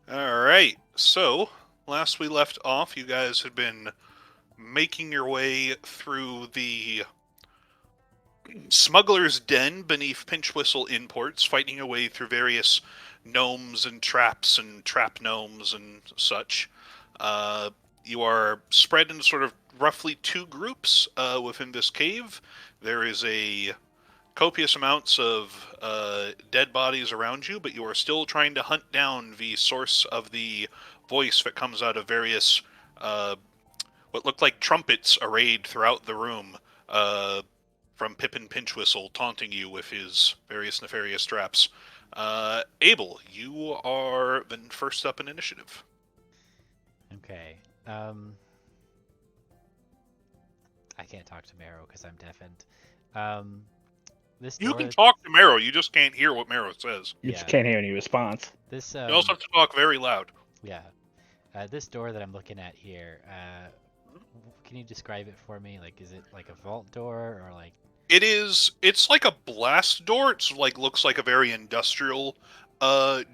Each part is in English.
Alright, so last we left off, you guys had been making your way through the smuggler's den beneath Pinchwhistle Imports, fighting your way through various gnomes and traps and trap gnomes and such. You are spread into sort of roughly two groups within this cave. There is a copious amounts of dead bodies around you, but you are still trying to hunt down the source of the voice that comes out of various what look like trumpets arrayed throughout the room from Pippin Pinchwhistle taunting you with his various nefarious traps. Abel, you are then first up in initiative. Okay. I can't talk to Marrow because I'm deafened. This You door. can talk to Marrow, you just can't hear what Marrow says. You just can't hear any response. This You also have to talk very loud. Yeah. This door that I'm looking at here. Can you describe it for me? Like, is it like a vault door or like? It's like a blast door. It's like looks like a very industrial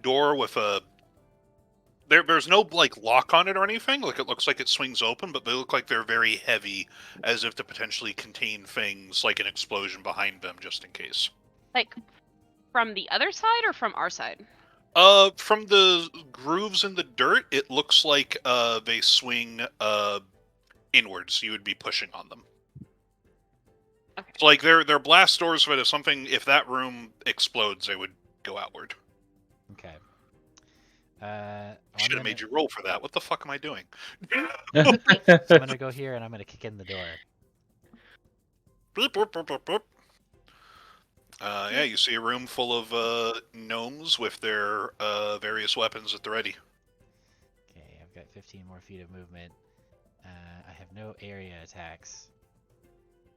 door with a there's no like lock on it or anything. Like it looks like it swings open, but they look like they're very heavy, as if to potentially contain things like an explosion behind them, just in case. Like from the other side or from our side? From the grooves in the dirt, it looks like they swing inwards. You would be pushing on them. Okay. So like they're blast doors, but if that room explodes, they would go outward. Okay. Should have made you roll for that. What the fuck am I doing? I'm gonna go here and I'm gonna kick in the door. Boop, boop, boop, boop, boop. Yeah, you see a room full of gnomes with their various weapons at the ready. Okay, I've got 15 more feet of movement. I have no area attacks.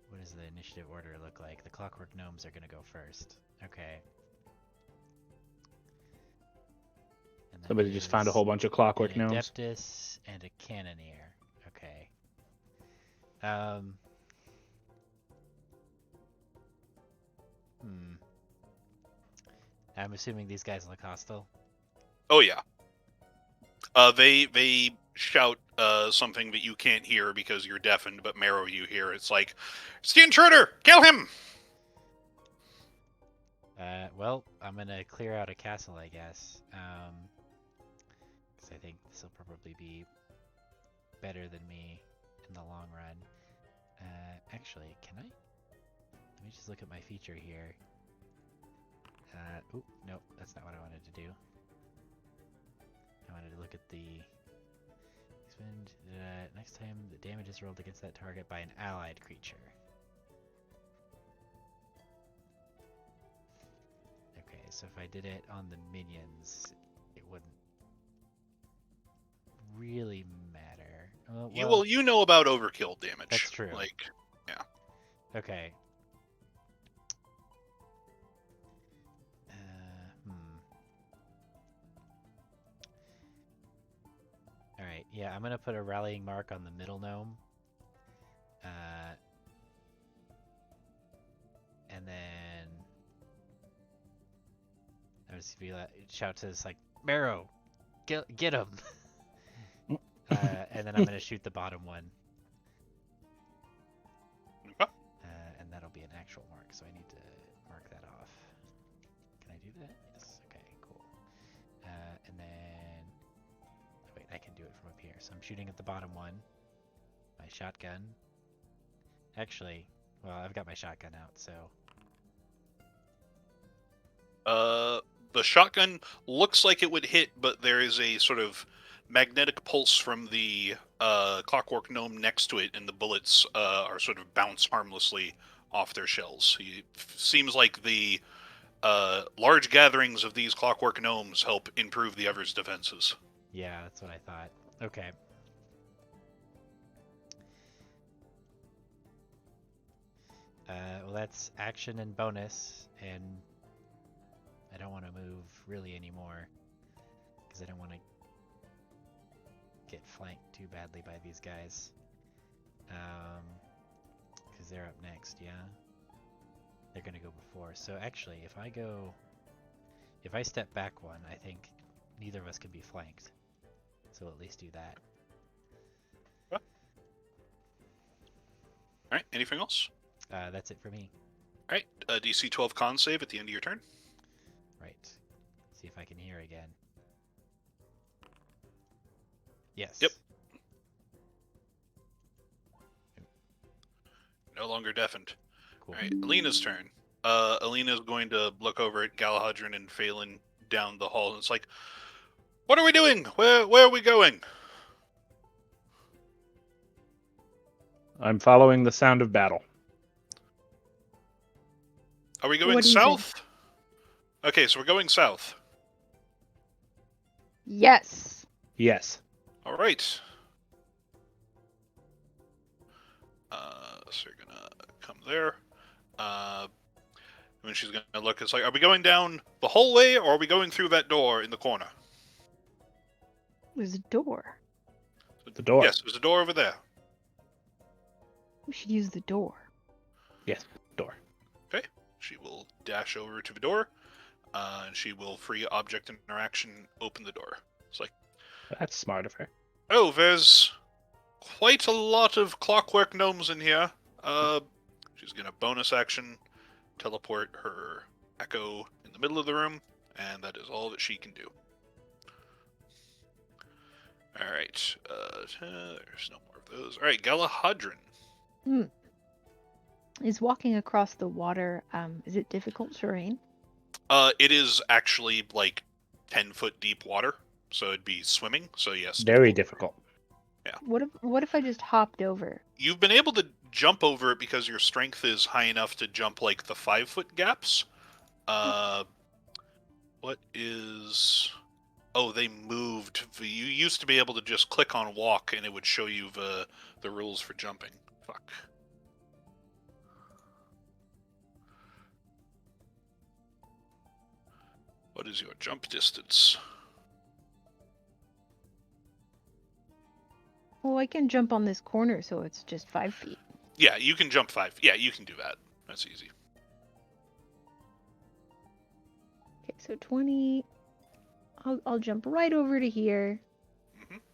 What does the initiative order look like? The clockwork gnomes are gonna go first. Okay. And Somebody just found a whole bunch of clockwork an gnomes. Adeptus and a cannoneer. Okay. I'm assuming these guys look hostile. Oh yeah. They shout something that you can't hear because you're deafened, but Marrow you hear. It's like, it's the intruder! Kill him! Well, I'm gonna clear out a castle, I guess. Because I think this will probably be better than me in the long run. Actually, can I? Let me just look at my feature here. Oop, nope, that's not what I wanted to do. I wanted to look at the expend next time the damage is rolled against that target by an allied creature. Okay, so if I did it on the minions, it wouldn't really matter. Well, You know about overkill damage. That's true. Like, yeah. Okay. Alright, yeah, I'm gonna put a rallying mark on the middle gnome. And then I'm just gonna shout to this like, Marrow, get him! And then I'm gonna shoot the bottom one. Okay. And that'll be an actual mark, so I need to mark that off. Can I do that? Yes. Okay, cool. And then... Wait, I can do it from up here. So I'm shooting at the bottom one. My shotgun. Actually, well, I've got my shotgun out, so... The shotgun looks like it would hit, but there is a sort of magnetic pulse from the clockwork gnome next to it, and the bullets are sort of bounce harmlessly off their shells. It seems like the large gatherings of these clockwork gnomes help improve the other's defenses. Yeah, that's what I thought. Okay. Well, that's action and bonus, and I don't want to move really anymore because I don't want to get flanked too badly by these guys. Because they're up next, yeah? They're going to go before. So actually, if I step back one, I think neither of us can be flanked. So at least do that. All right. Anything else? That's it for me. All right. DC 12 con save at the end of your turn. Right. See if I can hear again. Yes. Yep. No longer deafened. Cool. All right. Alina's turn. Alina's going to look over at Galahadron and Phelan down the hall, and it's like, "What are we doing? Where are we going?" I'm following the sound of battle. Are we going What do you think? south? Okay, so we're going south. Yes. Yes. All right. So you're gonna come there. And she's gonna look. It's like, are we going down the hallway, or are we going through that door in the corner? There's a door. The door. Yes, there's a door over there. We should use the door. Yes. Door. She will dash over to the door, and she will free object interaction, open the door. It's like, That's smart of her. oh, there's quite a lot of clockwork gnomes in here. She's gonna bonus action teleport her echo in the middle of the room, and that is all that she can do. All right, there's no more of those. All right, Galahadron. Is walking across the water, is it difficult terrain? It is actually like 10-foot deep water, so it'd be swimming. So yes, Very difficult. What if I just hopped over? You've been able to jump over it because your strength is high enough to jump like the 5-foot gaps. What is? Oh, they moved. You used to be able to just click on walk, and it would show you the rules for jumping. Fuck. What is your jump distance? Well, I can jump on this corner, so it's just 5 feet. Yeah, you can jump 5. Yeah, you can do that. That's easy. Okay, so 20. I'll jump right over to here.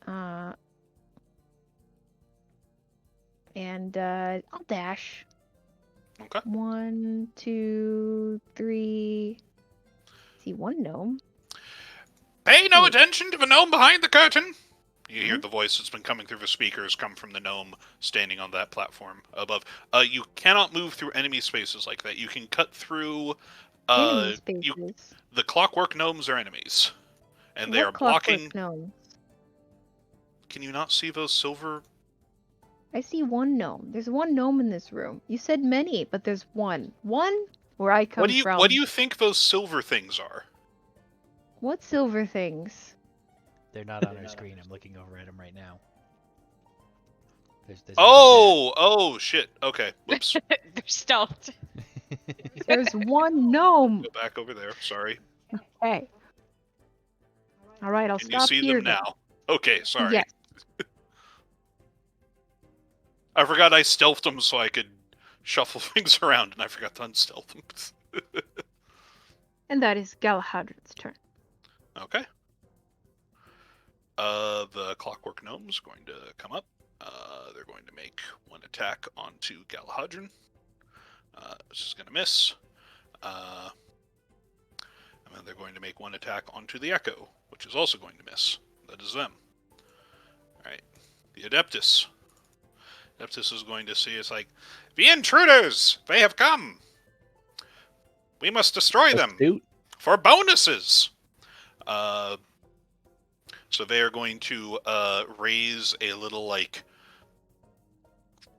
Mhm. And I'll dash. Okay. 1, 2, 3. See, 1 gnome. Pay no Wait. attention to the gnome behind the curtain. You hear the voice that's been coming through the speakers come from the gnome standing on that platform above. You cannot move through enemy spaces like that. You can cut through. Enemy spaces. The clockwork gnomes are enemies, and they What are clockwork blocking. gnomes? Can you not see those silver? I see 1 gnome. There's 1 gnome in this room. You said many, but there's 1. 1 where I come from. What do you think those silver things are? What silver things? They're not on our screen. I'm looking over at them right now. There's Oh, shit. Okay, whoops. They're stealthed. There's 1 gnome. Go back over there. Sorry. Okay. All right, I'll Can you stop see here. them now? Okay, sorry. Yes. I forgot I stealthed them so I could shuffle things around, and I forgot to unstealth them. And that is Galahadron's turn. Okay. The clockwork gnome's going to come up. They're going to make 1 attack onto Galahadron. This is going to miss. And then they're going to make 1 attack onto the Echo, which is also going to miss. That is them. Alright. The Adeptus. Adeptus is going to see it's like, the intruders! They have come! We must destroy them! Astute. For bonuses! So they are going to raise a little, like,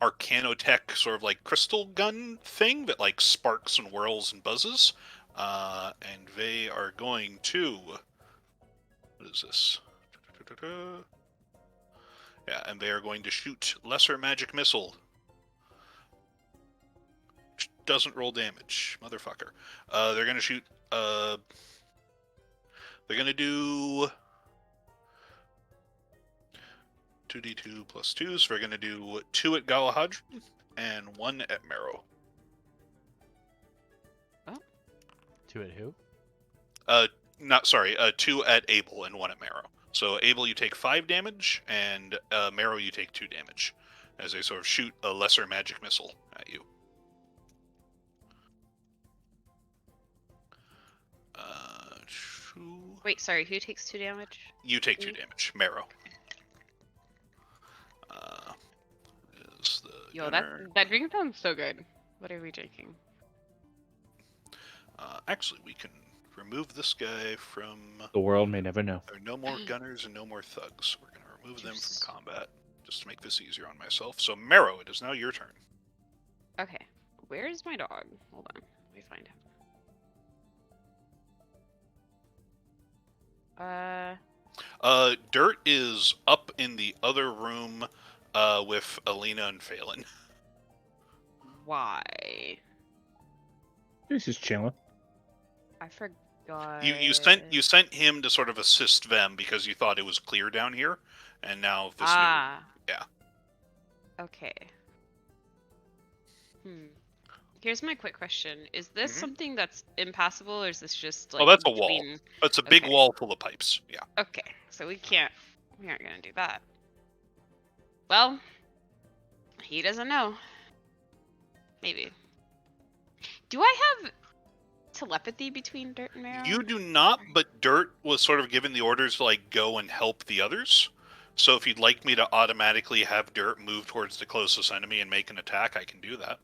Arcanotech sort of, like, crystal gun thing that, like, sparks and whirls and buzzes. And they are going to... What is this? Yeah, and they are going to shoot Lesser Magic Missile. Which doesn't roll damage. Motherfucker. They're going to shoot... they're going to do... 2d2 plus 2, so we're going to do 2 at Galahadron and 1 at Marrow. 2 at who? 2 at Abel and 1 at Marrow. So Abel, you take 5 damage, and Marrow, you take 2 damage, as they sort of shoot a lesser magic missile at you. Wait, sorry, who takes 2 damage? You take 2 Me? damage, Marrow. Is the Yo, gunner. that drink sounds so good. What are we drinking? Actually, we can remove this guy from. The world may never know. There are no more gunners and no more thugs. We're going to remove them Juice. from combat, just to make this easier on myself. So, Marrow, it is now your turn. Okay, where is my dog? Hold on, let me find him. Dirt is up in the other room with Alina and Phelan. Why? He's just chilling. I forgot. You sent him to sort of assist them because you thought it was clear down here, and now this yeah. Okay. Here's my quick question: is this something that's impassable, or is this just like? Oh, that's a wall. between... It's a big Okay. wall full of pipes. Yeah. Okay, so we aren't gonna do that. Well, he doesn't know. Maybe. Do I have telepathy between Dirt and Marrow? You do not, but Dirt was sort of given the orders to like go and help the others. So if you'd like me to automatically have Dirt move towards the closest enemy and make an attack, I can do that.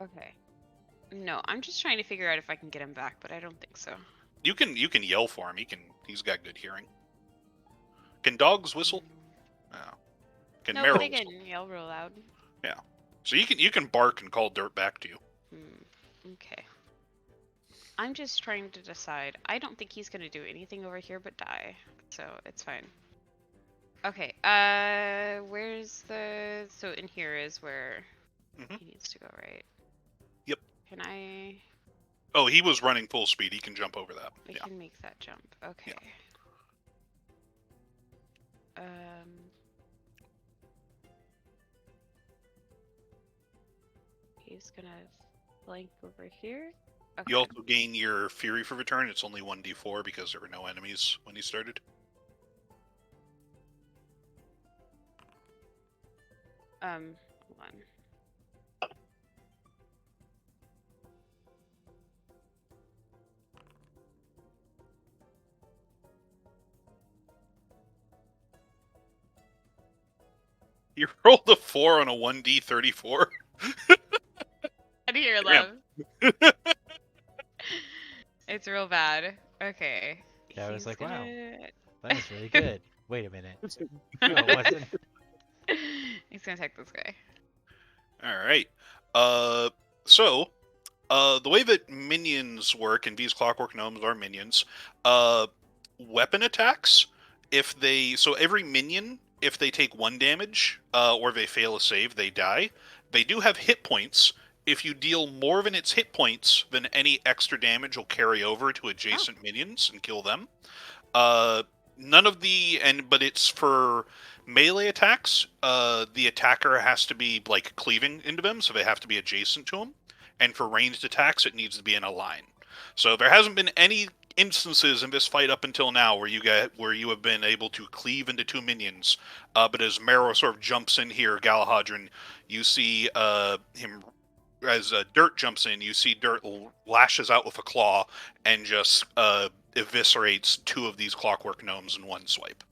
Okay. No, I'm just trying to figure out if I can get him back, but I don't think so. You can yell for him. He's got good hearing. Can dogs whistle? No. Can No, Marrow but I whistle? can yell real loud. So you can bark and call Dirt back to you. Okay. I'm just trying to decide. I don't think he's gonna do anything over here but die, so it's fine. Okay. Where's the? So in here is where he needs to go, right? Yep. Can I? Oh, he was running full speed. He can jump over that. I can make that jump. Okay. He's gonna flank over here. Okay. You also gain your Fury for return. It's only 1d4 because there were no enemies when he started. Hold on. You rolled a 4 on a 1d34. I didn't hear Damn. love. It's real bad. Okay. Yeah, I was He's like, wow. gonna... That was really good. Wait a minute. No, it wasn't. He's gonna attack this guy. All right. So the way that minions work, and these Clockwork Gnomes are minions, weapon attacks, every minion, if they take 1 damage, or they fail a save, they die. They do have hit points. If you deal more than its hit points, then any extra damage will carry over to adjacent minions and kill them. But it's for melee attacks. The attacker has to be like cleaving into them, so they have to be adjacent to them. And for ranged attacks, it needs to be in a line. So there hasn't been any instances in this fight up until now where you have been able to cleave into 2 minions. But as Marrow sort of jumps in here, Galahadron, you see him. As Dirt jumps in, you see Dirt lashes out with a claw and just eviscerates 2 of these Clockwork Gnomes in 1 swipe.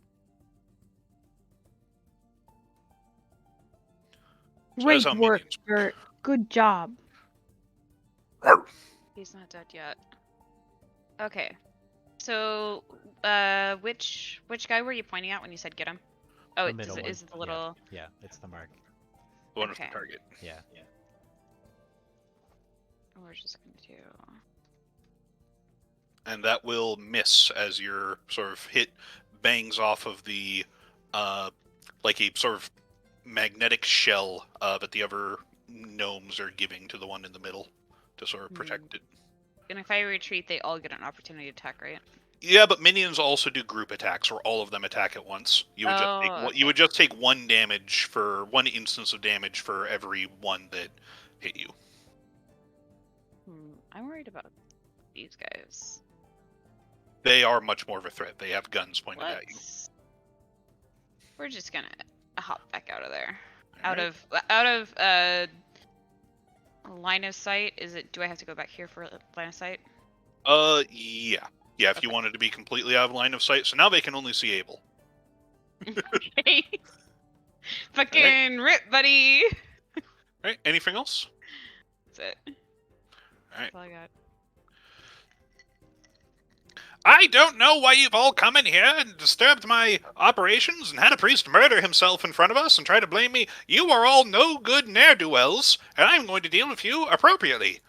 So that's Great how work, minions Dirt. Good job. He's not dead yet. Okay. So, which guy were you pointing at when you said get him? Oh, The it middle is one. the little. Yeah, it's the mark. The one with Okay. the target. Yeah. We're just gonna do. And that will miss as your sort of hit bangs off of the like a sort of magnetic shell that the other gnomes are giving to the one in the middle to sort of protect it. And if I retreat, they all get an opportunity to attack, right? Yeah, but minions also do group attacks where all of them attack at once. You would just take 1 damage for 1 instance of damage for every one that hit you. I'm worried about these guys? They are much more of a threat. They have guns pointed at you. We're just gonna hop back out of there. All Out right. of line of sight. Is it? Do I have to go back here for line of sight? Yeah. Yeah, if you Okay. wanted to be completely out of line of sight. So now they can only see Abel. Okay. Fucking rip, buddy. All right. Anything else? That's it. All right. That's all I got. I don't know why you've all come in here and disturbed my operations and had a priest murder himself in front of us and try to blame me. You are all no good ne'er-do-wells, and I'm going to deal with you appropriately.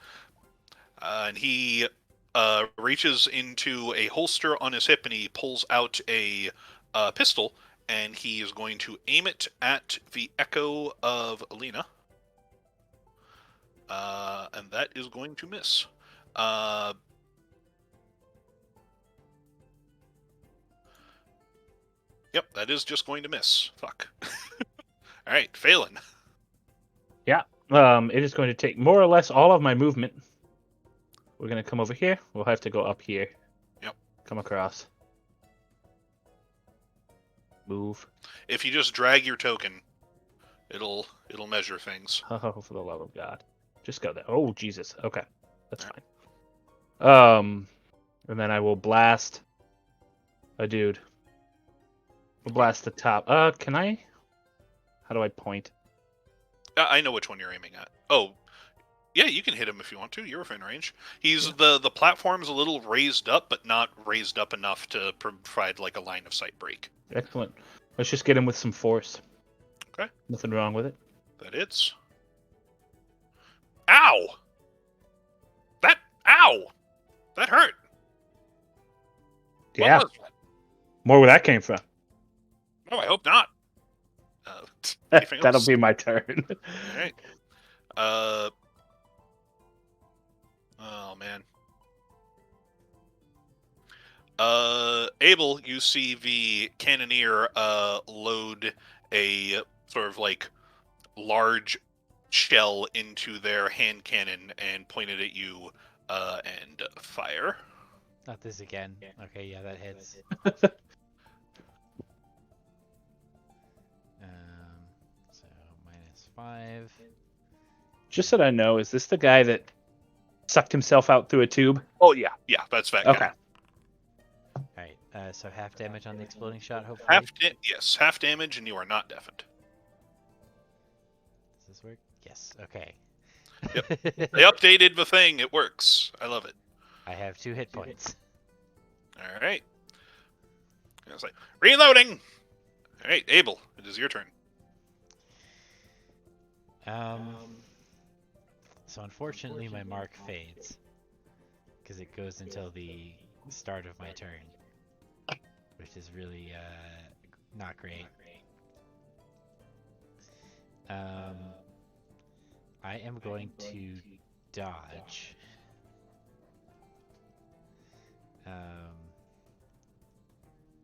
And he reaches into a holster on his hip and he pulls out a pistol, and he is going to aim it at the Echo of Alina. And that is going to miss. Yep, that is just going to miss. Fuck. All right, Phelan. Yeah. It is going to take more or less all of my movement. We're going to come over here. We'll have to go up here. Yep. Come across. Move. If you just drag your token, it'll measure things. Oh, for the love of God. Just go there. Oh, Jesus. Okay. That's All fine. And then I will blast a dude. We'll blast the top. Can I? How do I point? I know which one you're aiming at. Oh, yeah, you can hit him if you want to. You're within range. He's the platform's a little raised up, but not raised up enough to provide like a line of sight break. Excellent. Let's just get him with some force. Okay. Nothing wrong with it. That hits. Ow! Ow! That hurt. Yeah. What was that? More where that came from. Oh, I hope not. Anything That'll else? be my turn. All right. Oh man. Abel, you see the cannoneer load a sort of like large shell into their hand cannon and point it at you and fire. Not this again. Okay, yeah, that hits. So -5. Just so that I know, is this the guy that sucked himself out through a tube? Oh yeah, that's that Okay. guy. Alright, so half damage on the exploding shot, hopefully. Half damage, and you are not deafened. Does this work? Yes, okay. Yep. They updated the thing. It works. I love it. I have 2 hit points. All right. I was like, reloading. All right, Abel, it is your turn. So unfortunately my mark fades. Because it goes until the start of my turn. Which is really, not great. I am going to dodge.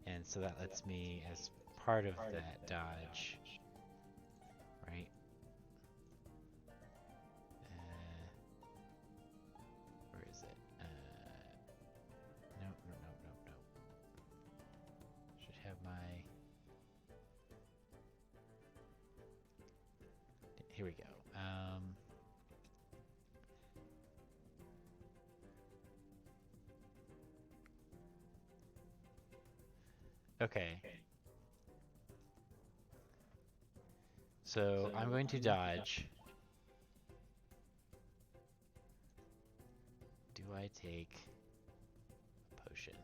And so that lets me, as part of that dodge, right? Where is it? No. Should have my... Here we go. Okay. So I'm going to dodge. Do I take a potion?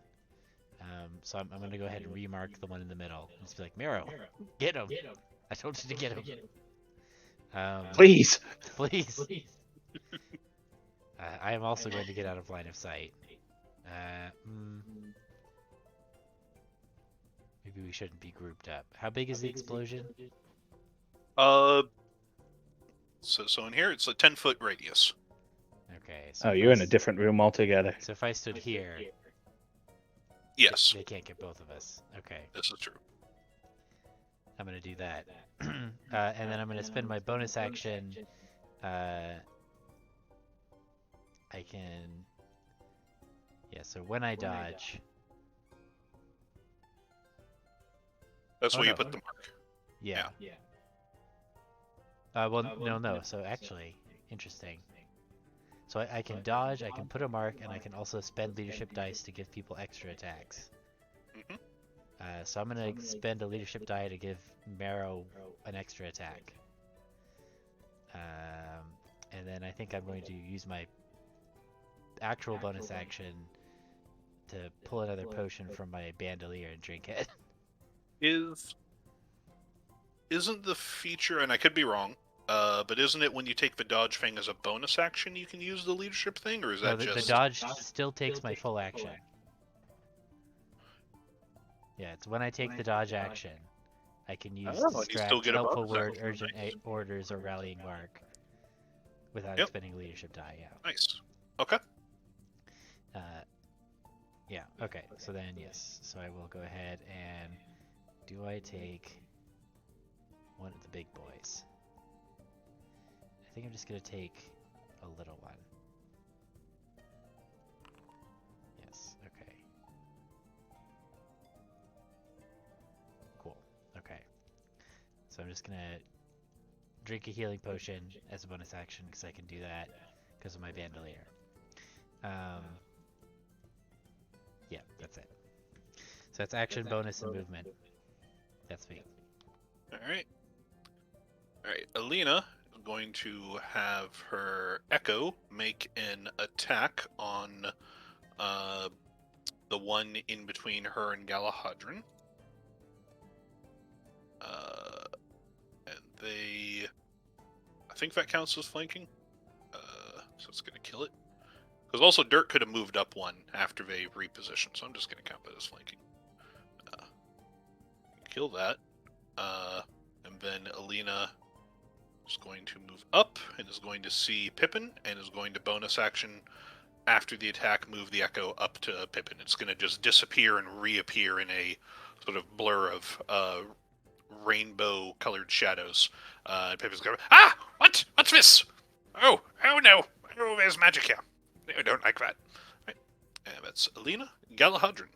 So I'm going to go ahead and remark the one in the middle. Just be like, Miro, get him! I told you to get him. Please. Please. I am also going to get out of line of sight. Maybe we shouldn't be grouped up. How big is the explosion? So in here it's a 10-foot radius. Okay. So Oh, you're in a different room altogether. So if I stood here, Yes, they can't get both of us. Okay. this is true. I'm gonna do that. And then I'm gonna spend my bonus action. I can Yeah, so when I dodge... That's Oh, where you no. put the mark. Yeah. Well, no. So actually, interesting. So I can dodge, I can put a mark, and I can also spend leadership dice to give people extra attacks. Hmm. So I'm going to spend a leadership die to give Marrow an extra attack. And then I think I'm going to use my actual bonus action to pull another potion from my bandolier and drink it. Isn't the feature, and I could be wrong, but isn't it when you take the dodge thing as a bonus action you can use the leadership thing, or is No, that the just... dodge still takes my full action. Yeah, it's when I take the dodge action, I can use Oh, and you still distract, get a helpful bonus word, action. urgent Nice. orders, or rallying mark without Yep. expending a leadership die. Yeah. Nice. Okay. Yeah. Okay. So then, yes. So I will go ahead and do I take one of the big boys? I think I'm just gonna take a little one. Yes. Okay. Cool. Okay. So I'm just gonna drink a healing potion as a bonus action because I can do that because of my bandolier. Yeah, that's it. So that's action, bonus, and movement. That's me. Alright. Alright, Alina is going to have her Echo make an attack on the one in between her and Galahadran. And they... I think that counts as flanking. So it's going to kill it. Because also Dirk could have moved up one after they repositioned, so I'm just going to count that as flanking. Kill that. And then Alina is going to move up and is going to see Pippin and is going to bonus action after the attack move the Echo up to Pippin. It's going to just disappear and reappear in a sort of blur of rainbow colored shadows. Pippin's going, ah! What? What's this? Oh no! Oh, there's magic here. I don't like that. Right. And that's Alina Galahadran.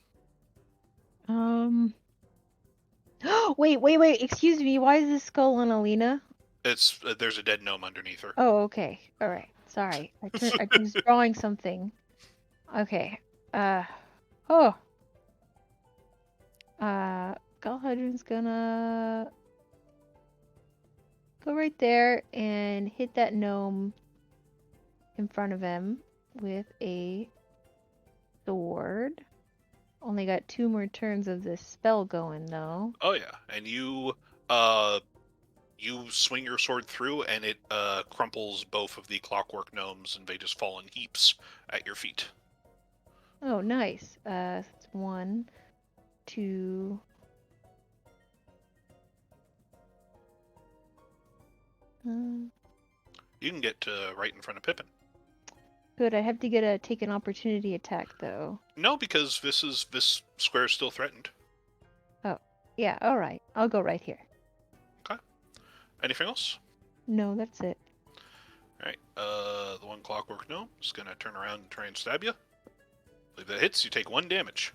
Wait. Excuse me. Why is this skull on Alina? It's there's a dead gnome underneath her. Oh, okay. All right. Sorry. I was drawing something. Okay. Oh. Galhadron's gonna go right there and hit that gnome in front of him with a sword. Only got 2 more turns of this spell going though. Oh yeah, and you swing your sword through, and it crumples both of the clockwork gnomes, and they just fall in heaps at your feet. Oh, nice. It's 1, 2. You can get right in front of Pippin. Good. I have to take an opportunity attack though. No, because this square is still threatened. Oh, yeah. All right. I'll go right here. Okay. Anything else? No, that's it. All right. The one clockwork gnome is gonna turn around and try and stab you. If that hits, you take 1 damage.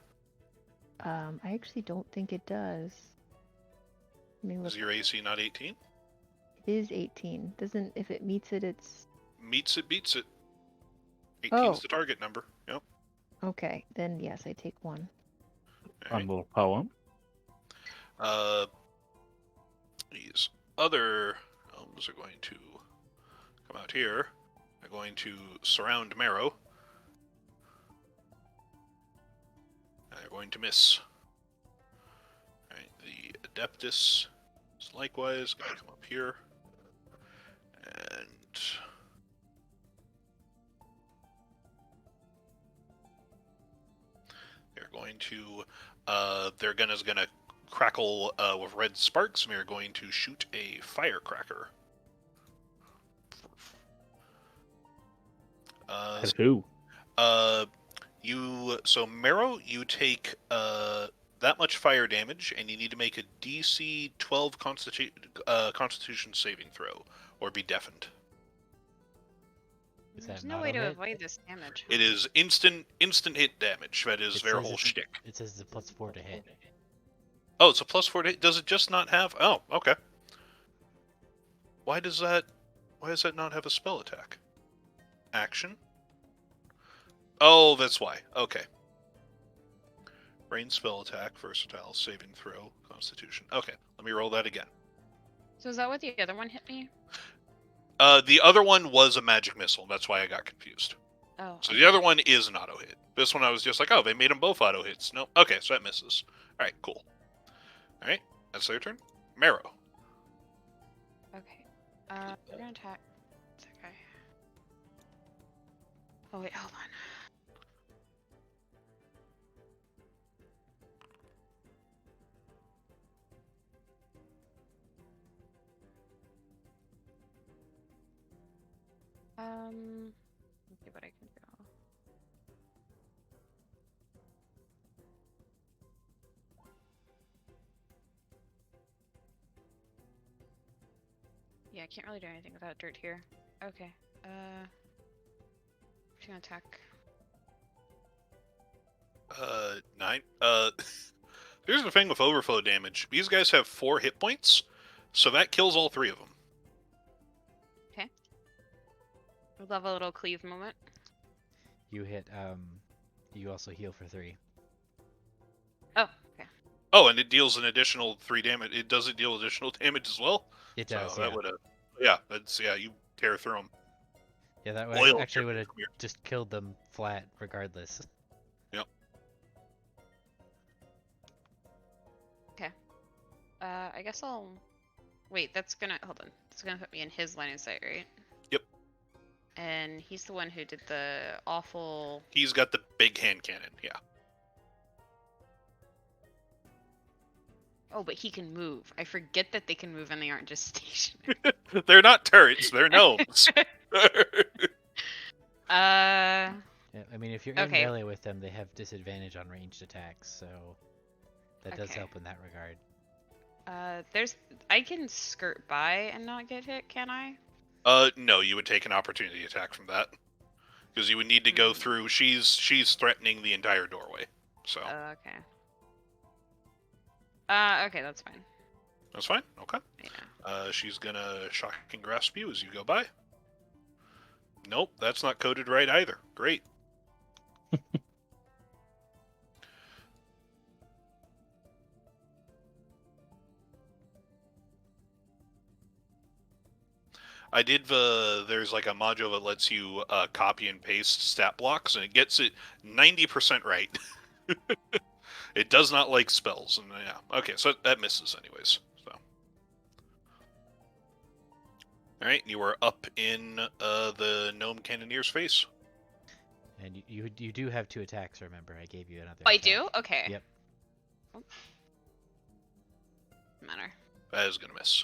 I actually don't think it does. Let me look. Is your AC not 18? It is 18. Doesn't if it meets it, it's Meets it, beats it. 18's Oh. the target number. Yep. okay. Then yes, I take 1. All right. Little poem. These other gnomes are going to come out here. They're going to surround Marrow. And they're going to miss. Alright, the Adeptus is likewise going to come up here. And they're going to their gun is going to crackle with red sparks, and we're going to shoot a firecracker. At who? So Marrow, you take that much fire damage, and you need to make a DC 12 Constitution saving throw, or be deafened. Is There's that no an way to auto-hit? avoid this damage. It is instant hit damage. That is It their says whole it's- shtick. It says it's a +4 to hit. Oh, it's a +4 to hit. Does it just not have? Oh, okay. Why does that not have a spell attack? Action. Oh, that's why. Okay. Range spell attack, versatile, saving throw, Constitution. Okay, let me roll that again. So is that what the other one hit me? The other one was a magic missile. That's why I got confused. Oh. So the other one is an auto hit. This one I was just like, oh, they made them both auto hits. No, okay, so that misses. All right, cool. All right, that's their turn. Marrow. Okay. We're gonna attack that guy. Oh wait, hold on. Let's see what I can do. Yeah, I can't really do anything without dirt here. Okay. She's gonna attack. 9. Here's the thing with overflow damage. These guys have 4 hit points, so that kills all 3 of them. We'll have a little cleave moment. You hit. You also heal for 3. Oh, okay. Oh, and it deals an additional 3 damage. It doesn't deal additional damage as well. It does. So Yeah. that would have. Yeah, that's you tear through them. Yeah, that Oil would actually would have come here. just killed them flat, regardless. Yep. I guess I'll. Wait, that's gonna. Hold on. That's gonna put me in his line of sight, right? Yep. And he's the one who did the awful. He's got the big hand cannon. Yeah. Oh, but he can move. I forget that they can move and they aren't just stationary. They're not turrets. They're gnomes. Yeah, I mean, if you're in Okay. melee with them, they have disadvantage on ranged attacks, so that does Okay. help in that regard. I can skirt by and not get hit, can I? No, you would take an opportunity attack from that because you would need to go through. She's threatening the entire doorway. So Okay. Okay, that's fine. that's fine. Okay. Yeah. She's gonna shock and grasp you as you go by. Nope, that's not coded right either. Great. I did there's like a module that lets you copy and paste stat blocks, and it gets it 90% right. It does not like spells, and yeah, okay, so that misses anyways. So, all right, you are up in the gnome cannoneer's face. And you do have 2 attacks. Remember, I gave you another. Oh, I attack. do? Okay. Yep. Oh. Matter. That is gonna miss.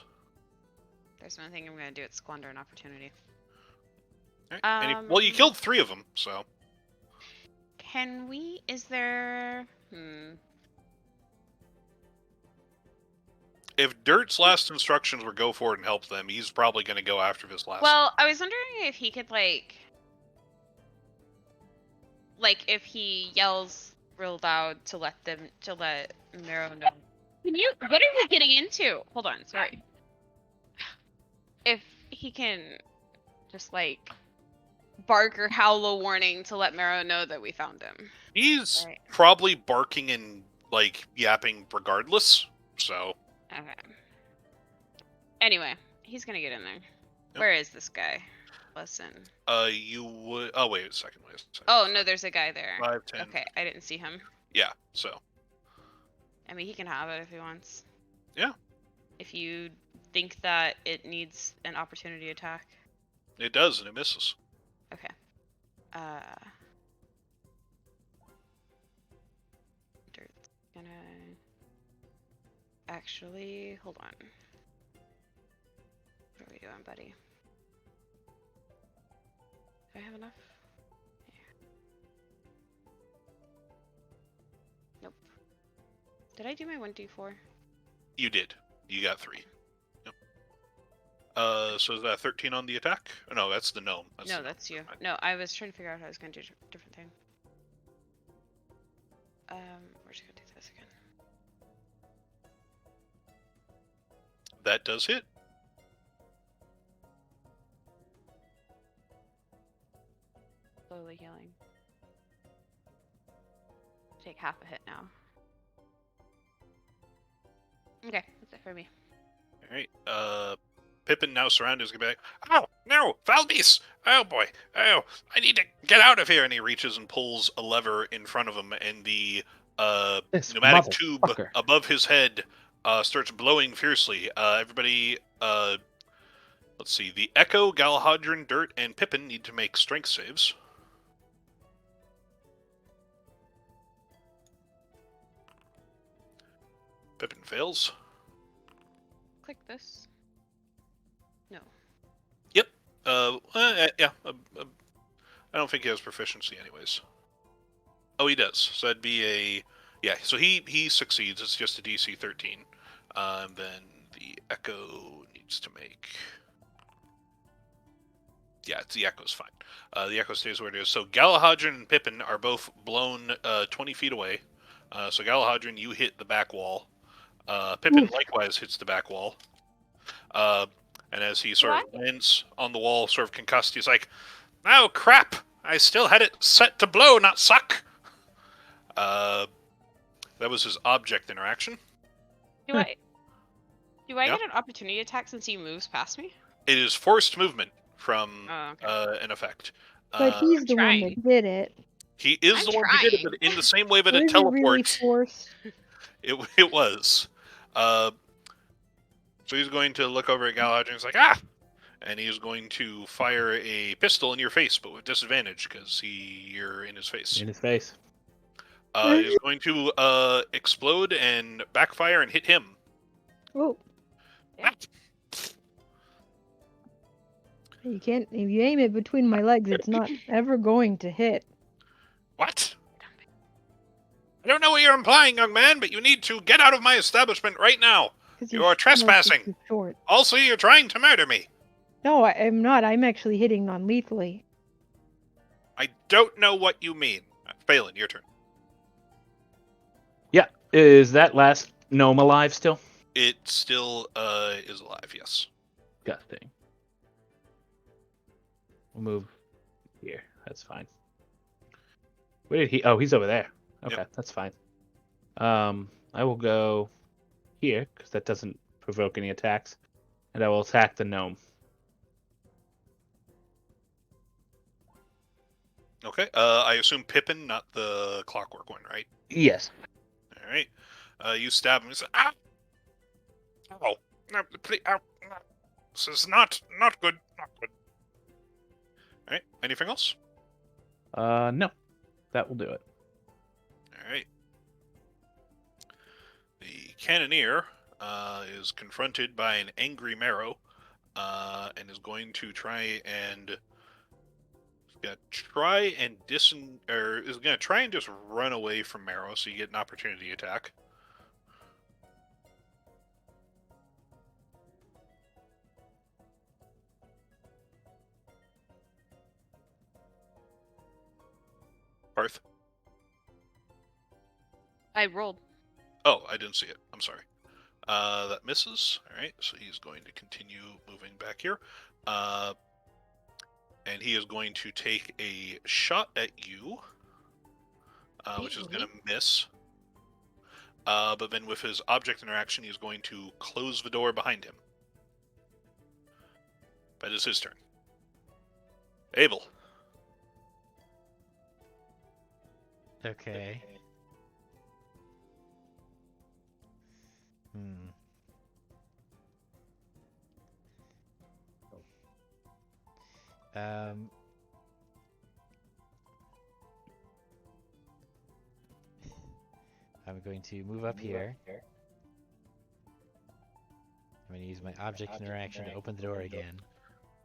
There's one thing I'm gonna do. It's squander an opportunity. All right. Well, you killed 3 of them, so Can we? Is there? if Dirt's last instructions were go forward and help them, he's probably gonna go after this last. Well, I was wondering if he could like if he yells real loud to let Mero know. Can you? What are we getting into? Hold on, sorry. If he can just bark or howl a warning to let Mero know that we found him. He's Right. probably barking and yapping regardless. So Okay. Anyway, he's gonna get in there. Where is this guy? Listen. you would. Oh wait a second. Wait a second. Oh no, there's a guy there. 5, 10. Okay, I didn't see him. Yeah. So I mean, he can have it if he wants. Yeah. If you think that it needs an opportunity attack. it does, and it misses. Okay. Dirt's gonna actually hold on. What are we doing, buddy? Do I have enough? Yeah. Nope. Did I do my 1d4? You did. You got 3. So is that 13 on the attack? Oh, no, that's the gnome. That's the No, gnome. that's you. Fine. No, I was trying to figure out how I was going to do a different thing. We're just going to do this again. That does hit. Slowly healing. Take half a hit now. Okay, that's it for me. All right. Pippin now surrounded is gonna be like, "Oh no, Valbis! Oh boy! Oh, I need to get out of here!" And he reaches and pulls a lever in front of him, and the This pneumatic tube motherfucker. above his head starts blowing fiercely. Everybody, let's see. The Echo, Galahadron, Dirt, and Pippin need to make strength saves. Pippin fails. Click this. No. Yep. Yeah. I don't think he has proficiency, anyways. Oh, he does. So that'd be a So he succeeds. It's just a DC 13. Then the Echo needs to make. Yeah, the Echo's fine. The Echo stays where it is. So Galahadron and Pippin are both blown 20 feet away. So Galahadron, you hit the back wall. Pippin likewise hits the back wall. And as he sort of lands on the wall, sort of concussed, he's like, "Oh crap! I still had it set to blow, not suck." That was his object interaction. Do I Yep. get an opportunity attack since he moves past me? It is forced movement from Oh, okay. an effect. But he's the one trying. that did it. He is I'm the one who did it, trying. but in the same way that Was it it really teleports, forced? it was. So he's going to look over at Galahad and he's like, "Ah!" And he's going to fire a pistol in your face, but with disadvantage because you're in his face. In his face. He's going to explode and backfire and hit him. Oh, Yeah. you can't. If you aim it between my legs, it's not ever going to hit. What? I don't know what you're implying, young man, but you need to get out of my establishment right now. 'Cause You your are trespassing. stroke is too short. Also, you're trying to murder me. No, I'm not. I'm actually hitting non-lethally. I don't know what you mean. Phelan, your turn. Yeah. Is that last gnome alive still? It still is alive, yes. Disgusting. We'll move here. That's fine. Where did he? Oh, he's over there. Okay, Yep. that's fine. I will go here because that doesn't provoke any attacks, and I will attack the gnome. Okay. I assume Pippin, not the clockwork one, right? Yes. All right. You stab him. You say, "Ah! Oh, no, please, ow, no. This is not good. Not good." All right. Anything else? No, that will do it. All right. The cannoneer is confronted by an angry Marrow, and is going to try and is gonna try and just run away from Marrow, so you get an opportunity attack. Parth. I rolled. Oh, I didn't see it. I'm sorry. That misses. All right, so he's going to continue moving back here. And he is going to take a shot at you, which is going to miss. But then with his object interaction, he's going to close the door behind him. That is his turn. Abel. Okay. I'm going to move up here. I'm going to use my object interaction to open the door again.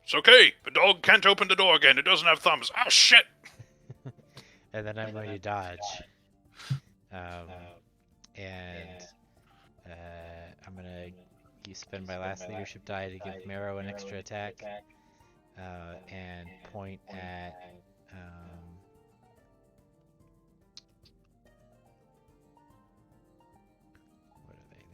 It's okay. The dog can't open the door again. It doesn't have thumbs. Oh, shit! And then I'm going to dodge. I'm going to spend my last leadership die to give Marrow an extra attack, and point at what are they?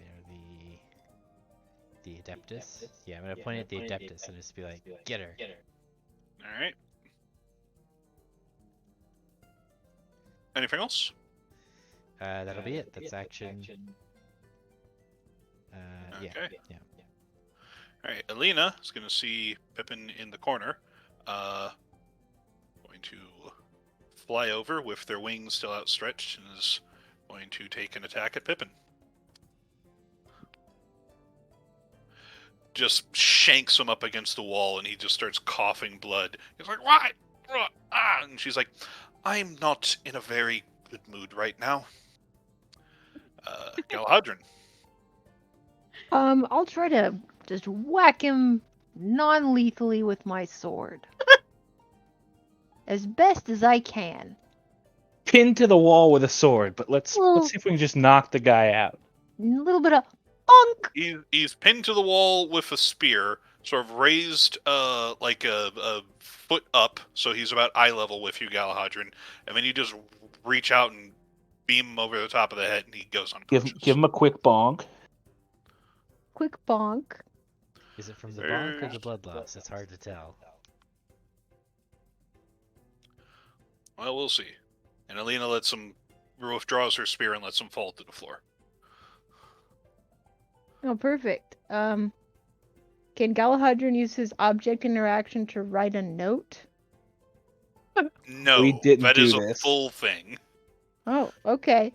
They're the Adeptus. Yeah, I'm gonna point at the Adeptus and just be like, get her. All right. Anything else? That'll be it. That's action. Yeah. Okay. Yeah. All right. Alina is going to see Pippin in the corner. Going to fly over with their wings still outstretched and is going to take an attack at Pippin. Just shanks him up against the wall, and he just starts coughing blood. He's like, "Why? Ah!" And she's like, "I'm not in a very good mood right now." Galhadron. I'll try to just whack him non-lethally with my sword. As best as I can. Pinned to the wall with a sword, but let's see if we can just knock the guy out. A little bit of bonk! He's pinned to the wall with a spear, sort of raised like a foot up, so he's about eye level with you, Galahadron, and then you just reach out and beam him over the top of the head, and he goes unconscious. Give him a quick bonk. Quick bonk. Is it from the bonk or the blood loss? It's hard to tell. Well, we'll see. And Alina withdraws her spear and lets him fall to the floor. Oh, perfect. Can Galahadron use his object interaction to write a note? No, We didn't that do is this. a full thing. Oh, okay.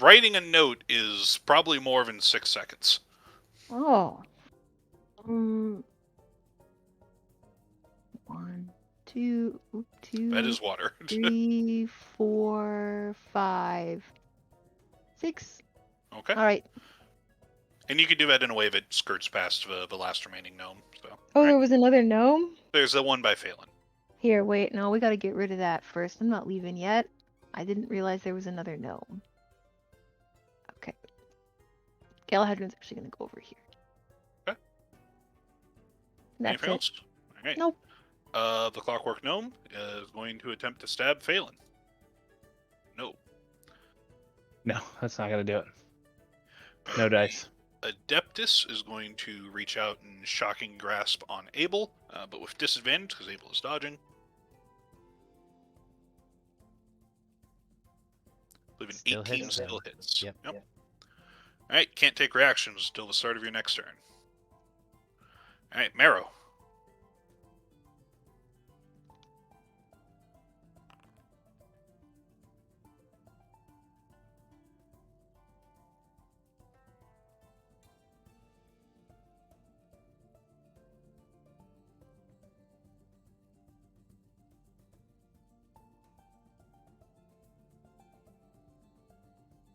Writing a note is probably more than 6 seconds. Oh. 1, 2, 2. That is water. 3, 4, 5, 6. Okay. All right. And you can do that in a way that skirts past the last remaining gnome. So. Oh, All there right. was another gnome? There's the one by Phelan. Here, wait. No, we got to get rid of that first. I'm not leaving yet. I didn't realize there was another gnome. Okay. Galahadron's actually going to go over here. Okay. That's Anything it. else? All right. Nope. The Clockwork Gnome is going to attempt to stab Phelan. No. No, that's not gonna do it. No dice. Adeptus is going to reach out and shocking grasp on Abel, but with disadvantage because Abel is dodging. I believe an Still 18 hits still them. hits. Yep. Alright, can't take reactions until the start of your next turn. Alright, Marrow.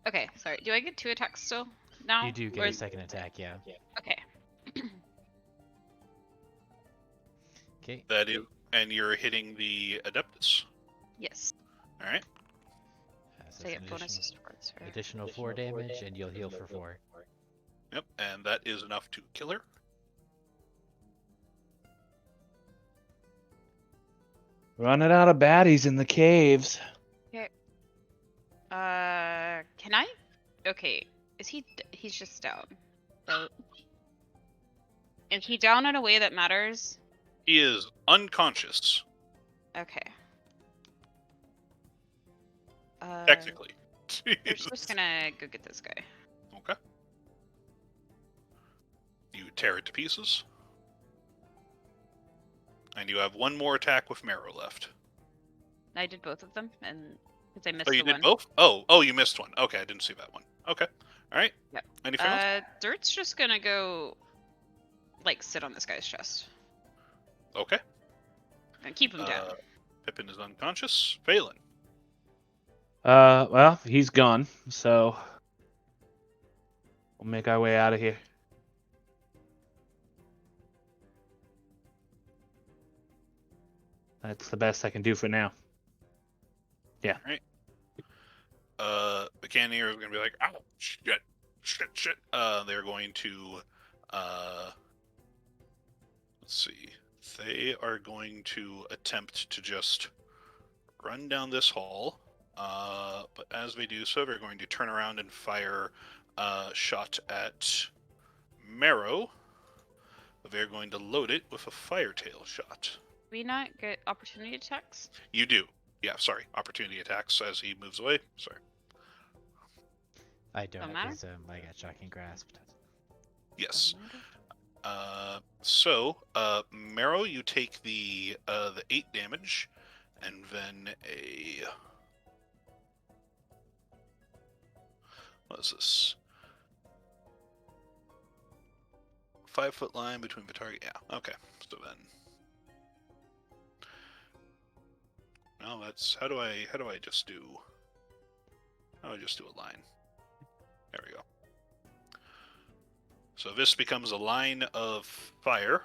Okay, sorry. Do I get 2 attacks still now? You do Or get a is- second attack, yeah. Okay. Okay. And you're hitting the Adeptus. Yes. Alright. So So I it's get an bonuses towards her. additional 4 damage, and you'll heal for 4. Yep, and that is enough to kill her. Running out of baddies in the caves. Can I? Okay. He's just down. So, is he down in a way that matters? He is unconscious, Okay. technically. We're just gonna go get this guy. Okay. You tear it to pieces. And you have one more attack with Marrow left. I did both of them, and because I missed Oh, you the did one. both? Oh, you missed one. Okay, I didn't see that one. Okay. Alright. Yep. Anything else? Dirt's just gonna go, like, sit on this guy's chest Okay. and keep him down. Pippin is unconscious. Phelan. Well, he's gone, so we'll make our way out of here. That's the best I can do for now. The Cannoneer is going to be like, "Ow, shit." Shit. They're going to, let's see. They are going to attempt to just run down this hall. But as they do so, they're going to turn around and fire a shot at Marrow. They're going to load it with a firetail shot. We not get opportunity attacks? You do. Yeah, sorry. Opportunity attacks as he moves away. Sorry. I don't, Don't matter? because I got shocking grasped. Yes. Doesn't So, Marrow, you take the 8 damage, and then what is this? 5-foot line between the target. Yeah. Okay. So then, no, that's how do I just do? How do I just do a line? There we go. So this becomes a line of fire.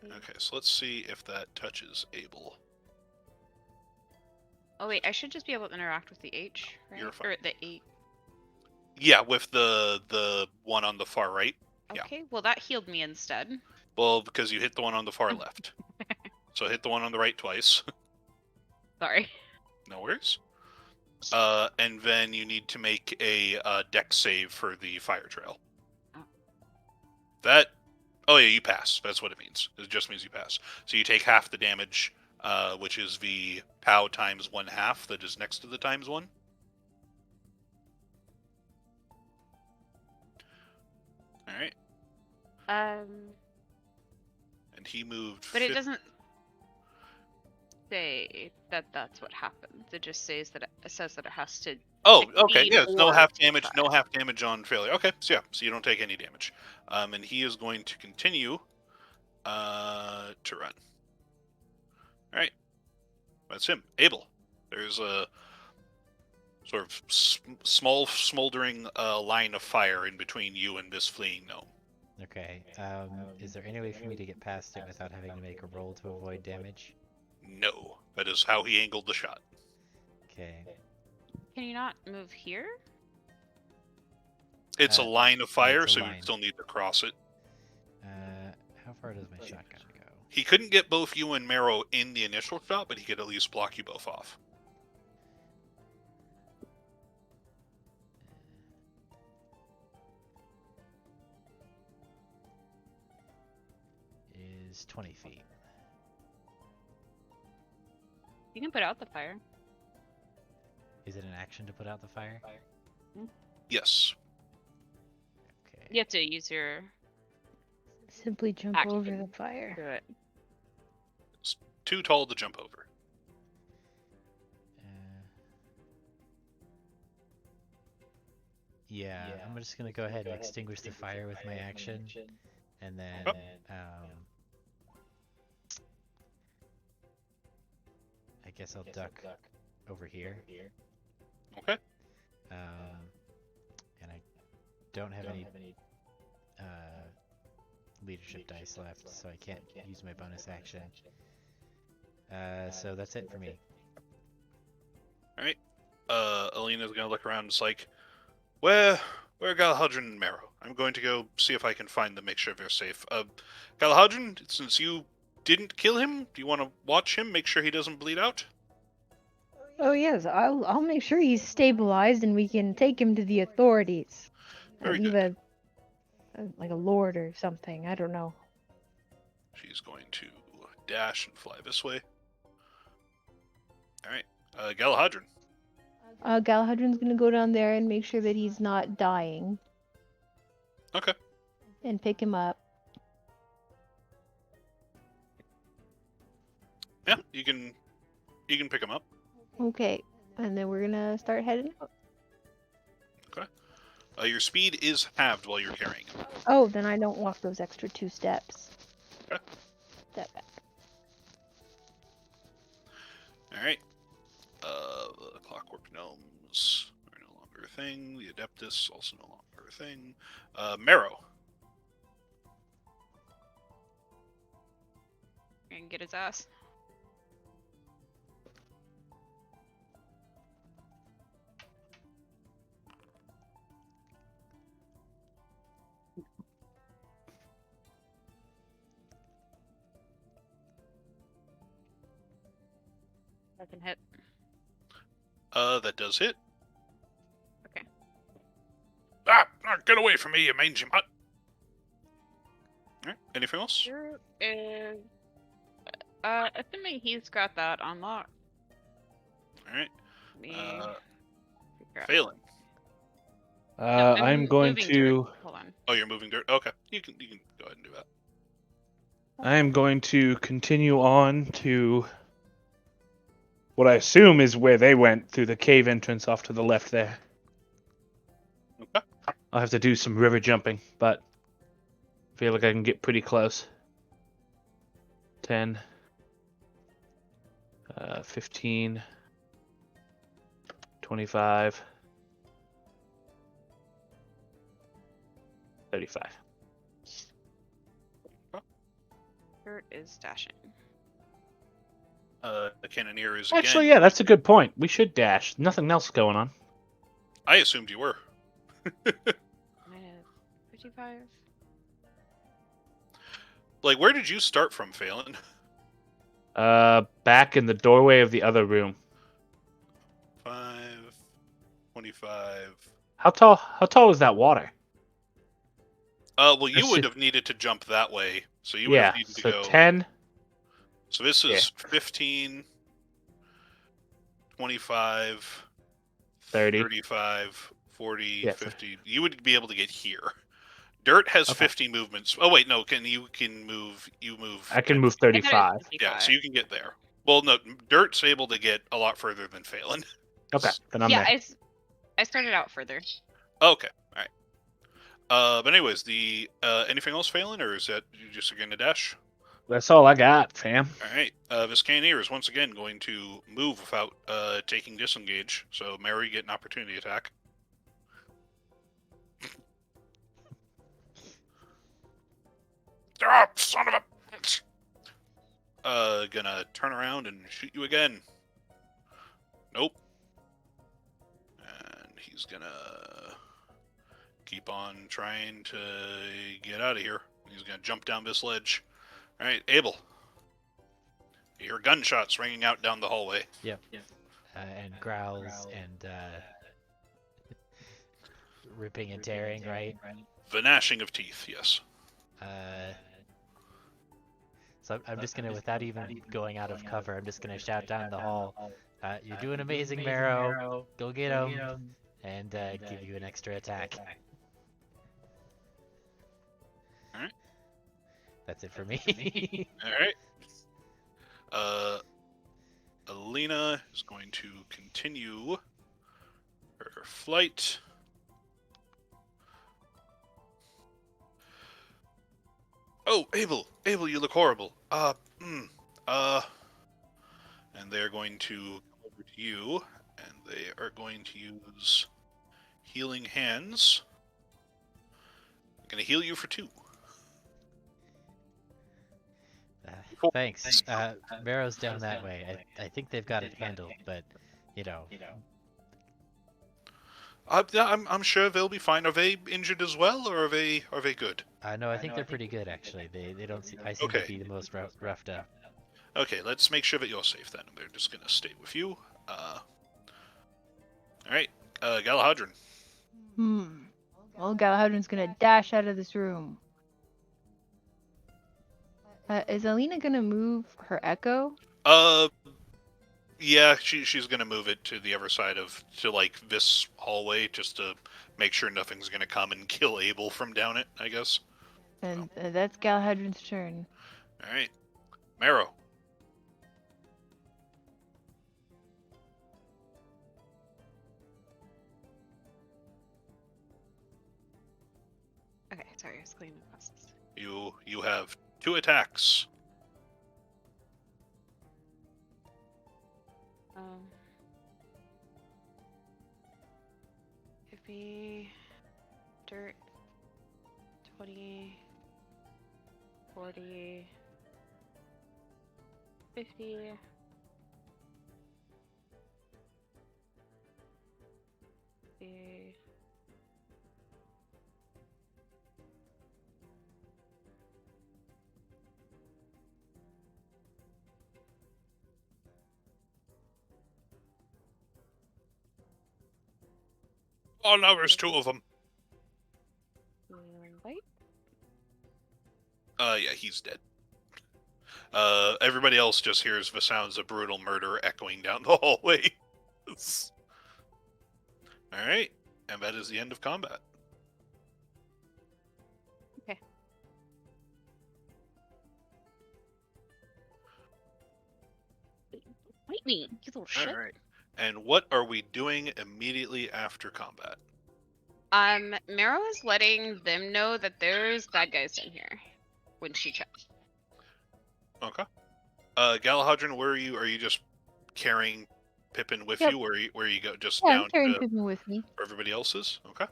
Okay, so let's see if that touches Abel. Oh wait, I should just be able to interact with the H, right? You're fine. Or the 8. Yeah, with the one on the far right. Yeah. Okay, well that healed me instead. Well, because you hit the one on the far left. So hit the one on the right twice. Sorry. No worries. And then you need to make a dex save for the fire trail. Oh. That. Oh yeah, you pass. That's what it means. It just means you pass. So you take half the damage, which is the POW times 1/2 that is next to the times 1. All right. And he moved. But it doesn't say that that's what happens. It just says that it says that it has to. Oh, okay. succeed Yeah, it's no or half take damage. No 5. half damage on failure. Okay, so yeah, so you don't take any damage. And he is going to continue to run. All right, that's him. Abel. There's a sort of small smoldering line of fire in between you and this fleeing gnome. Okay. Is there any way for me to get past it without having to make a roll to avoid damage? No, that is how he angled the shot. Okay. Can you not move here? It's a line of fire, it's a so line. you still need to cross it. How far does my shotgun go? He couldn't get both you and Marrow in the initial shot, but he could at least block you both off. Is 20 feet. You can put out the fire. Is it an action to put out the fire? Yes. Okay. You have to use your Simply jump Action. over the fire. do it. It's too tall to jump over. Yeah, I'm just gonna go ahead and extinguish the fire with my action, and then Oh. I guess I'll duck over here. Okay. And I don't have any leadership dice left, so I can't use my bonus action. So that's it for me. Alright. Alina's gonna look around and it's like, where are Galahadrin and Marrow? I'm going to go see if I can find them, make sure they're safe. Galahadrin, since you didn't kill him, do you want to watch him, make sure he doesn't bleed out? Oh yes, I'll make sure he's stabilized and we can take him to the authorities. Very Leave good. like a lord or something. I don't know. She's going to dash and fly this way. Alright. Galahadrin. Galahadrin's gonna go down there and make sure that he's not dying Okay. and pick him up. Yeah, you can pick him up. Okay, and then we're gonna start heading out. Your speed is halved while you're carrying him. Oh, then I don't walk those extra 2 steps. Okay. Step back. Alright. The Clockwork Gnomes are no longer a thing. The Adeptus, also no longer a thing. Marrow. And get his ass. I can hit. That does hit. Okay. Get away from me, you mangy mutt. Alright, anything else? Here is. Assuming he's got that unlocked. Alright, Me. figure out- Phelan. No, I'm going moving to. dirt. Hold on. Oh, you're moving dirt? Okay, you can go ahead and do that. I am going to continue on to what I assume is where they went through the cave entrance off to the left there. Okay. I'll have to do some river jumping, but I feel like I can get pretty close. 10, 15, 25, 35. Dirt is dashing. The cannoneer is again. Actually, yeah, that's a good point. We should dash. Nothing else going on. I assumed you were. Minus 55. Like, where did you start from, Phelan? Back in the doorway of the other room. 5, 25. How tall is that water? Well, you That's would ju- have needed to jump that way, so you would have Yeah, needed to so go. 10. So this is 15, 25, 30. 35, 40, Yeah, 50. You would be able to get here. Dirt has Okay. 50 movements. Oh wait, no. You move? I can 10 move feet. I thought 35. it was Yeah, 55. so you can get there. Well, no, Dirt's able to get a lot further than Phelan. Okay, then I'm yeah, there. I started out further. Okay, all right. But anyways, the anything else, Phelan, or is that you just going to dash? That's all I got, fam. All right. This cannoneer is once again going to move without taking disengage. So Mary get an opportunity attack. Ah, son of a bitch! Gonna turn around and shoot you again. Nope. And he's gonna keep on trying to get out of here. He's gonna jump down this ledge. All right, Abel. You hear gunshots ringing out down the hallway. And growls and ripping and tearing, right? The gnashing of teeth, yes. So I'm just gonna, without even going out of cover, I'm just gonna shout down the hall. You're doing amazing, Marrow. Go get him, and give you an extra attack. All right. That's it for me. All right. Alina is going to continue her flight. Oh, Abel, you look horrible. And they're going to come over to you, and they are going to use healing hands. I'm going to heal you for 2. Thanks. Marrow's down that way. I think they've got it handled, but you know. I'm sure they'll be fine. Are they injured as well, or are they good? No, I think they're pretty good actually. They don't. I seem to be the most roughed up. Okay, let's make sure that you're safe then. They're just gonna stay with you. All right, Galahadron. Well, Galahadron's gonna dash out of this room. Is Alina gonna move her echo? Yeah, she's gonna move it to the other side to like this hallway, just to make sure nothing's gonna come and kill Abel from down it, I guess. And that's Galahadron's turn. All right, Marrow. Okay, sorry, I was cleaning the process. You have 2 attacks. Give me dirt. 20, 40, 50. Oh no, there's two of them. Wait. Yeah, he's dead. Everybody else just hears the sounds of brutal murder echoing down the hallway. Alright, and that is the end of combat. Okay. Fight me, you little shit. Alright. And what are we doing immediately after combat? Mero is letting them know that there's bad guys in here when she checks. Okay. Galahadron, where are you? Are you just carrying Pippin with Yep. you? Where you go? Just Yeah, I'm down carrying to Pippin with me. where everybody else is? Okay.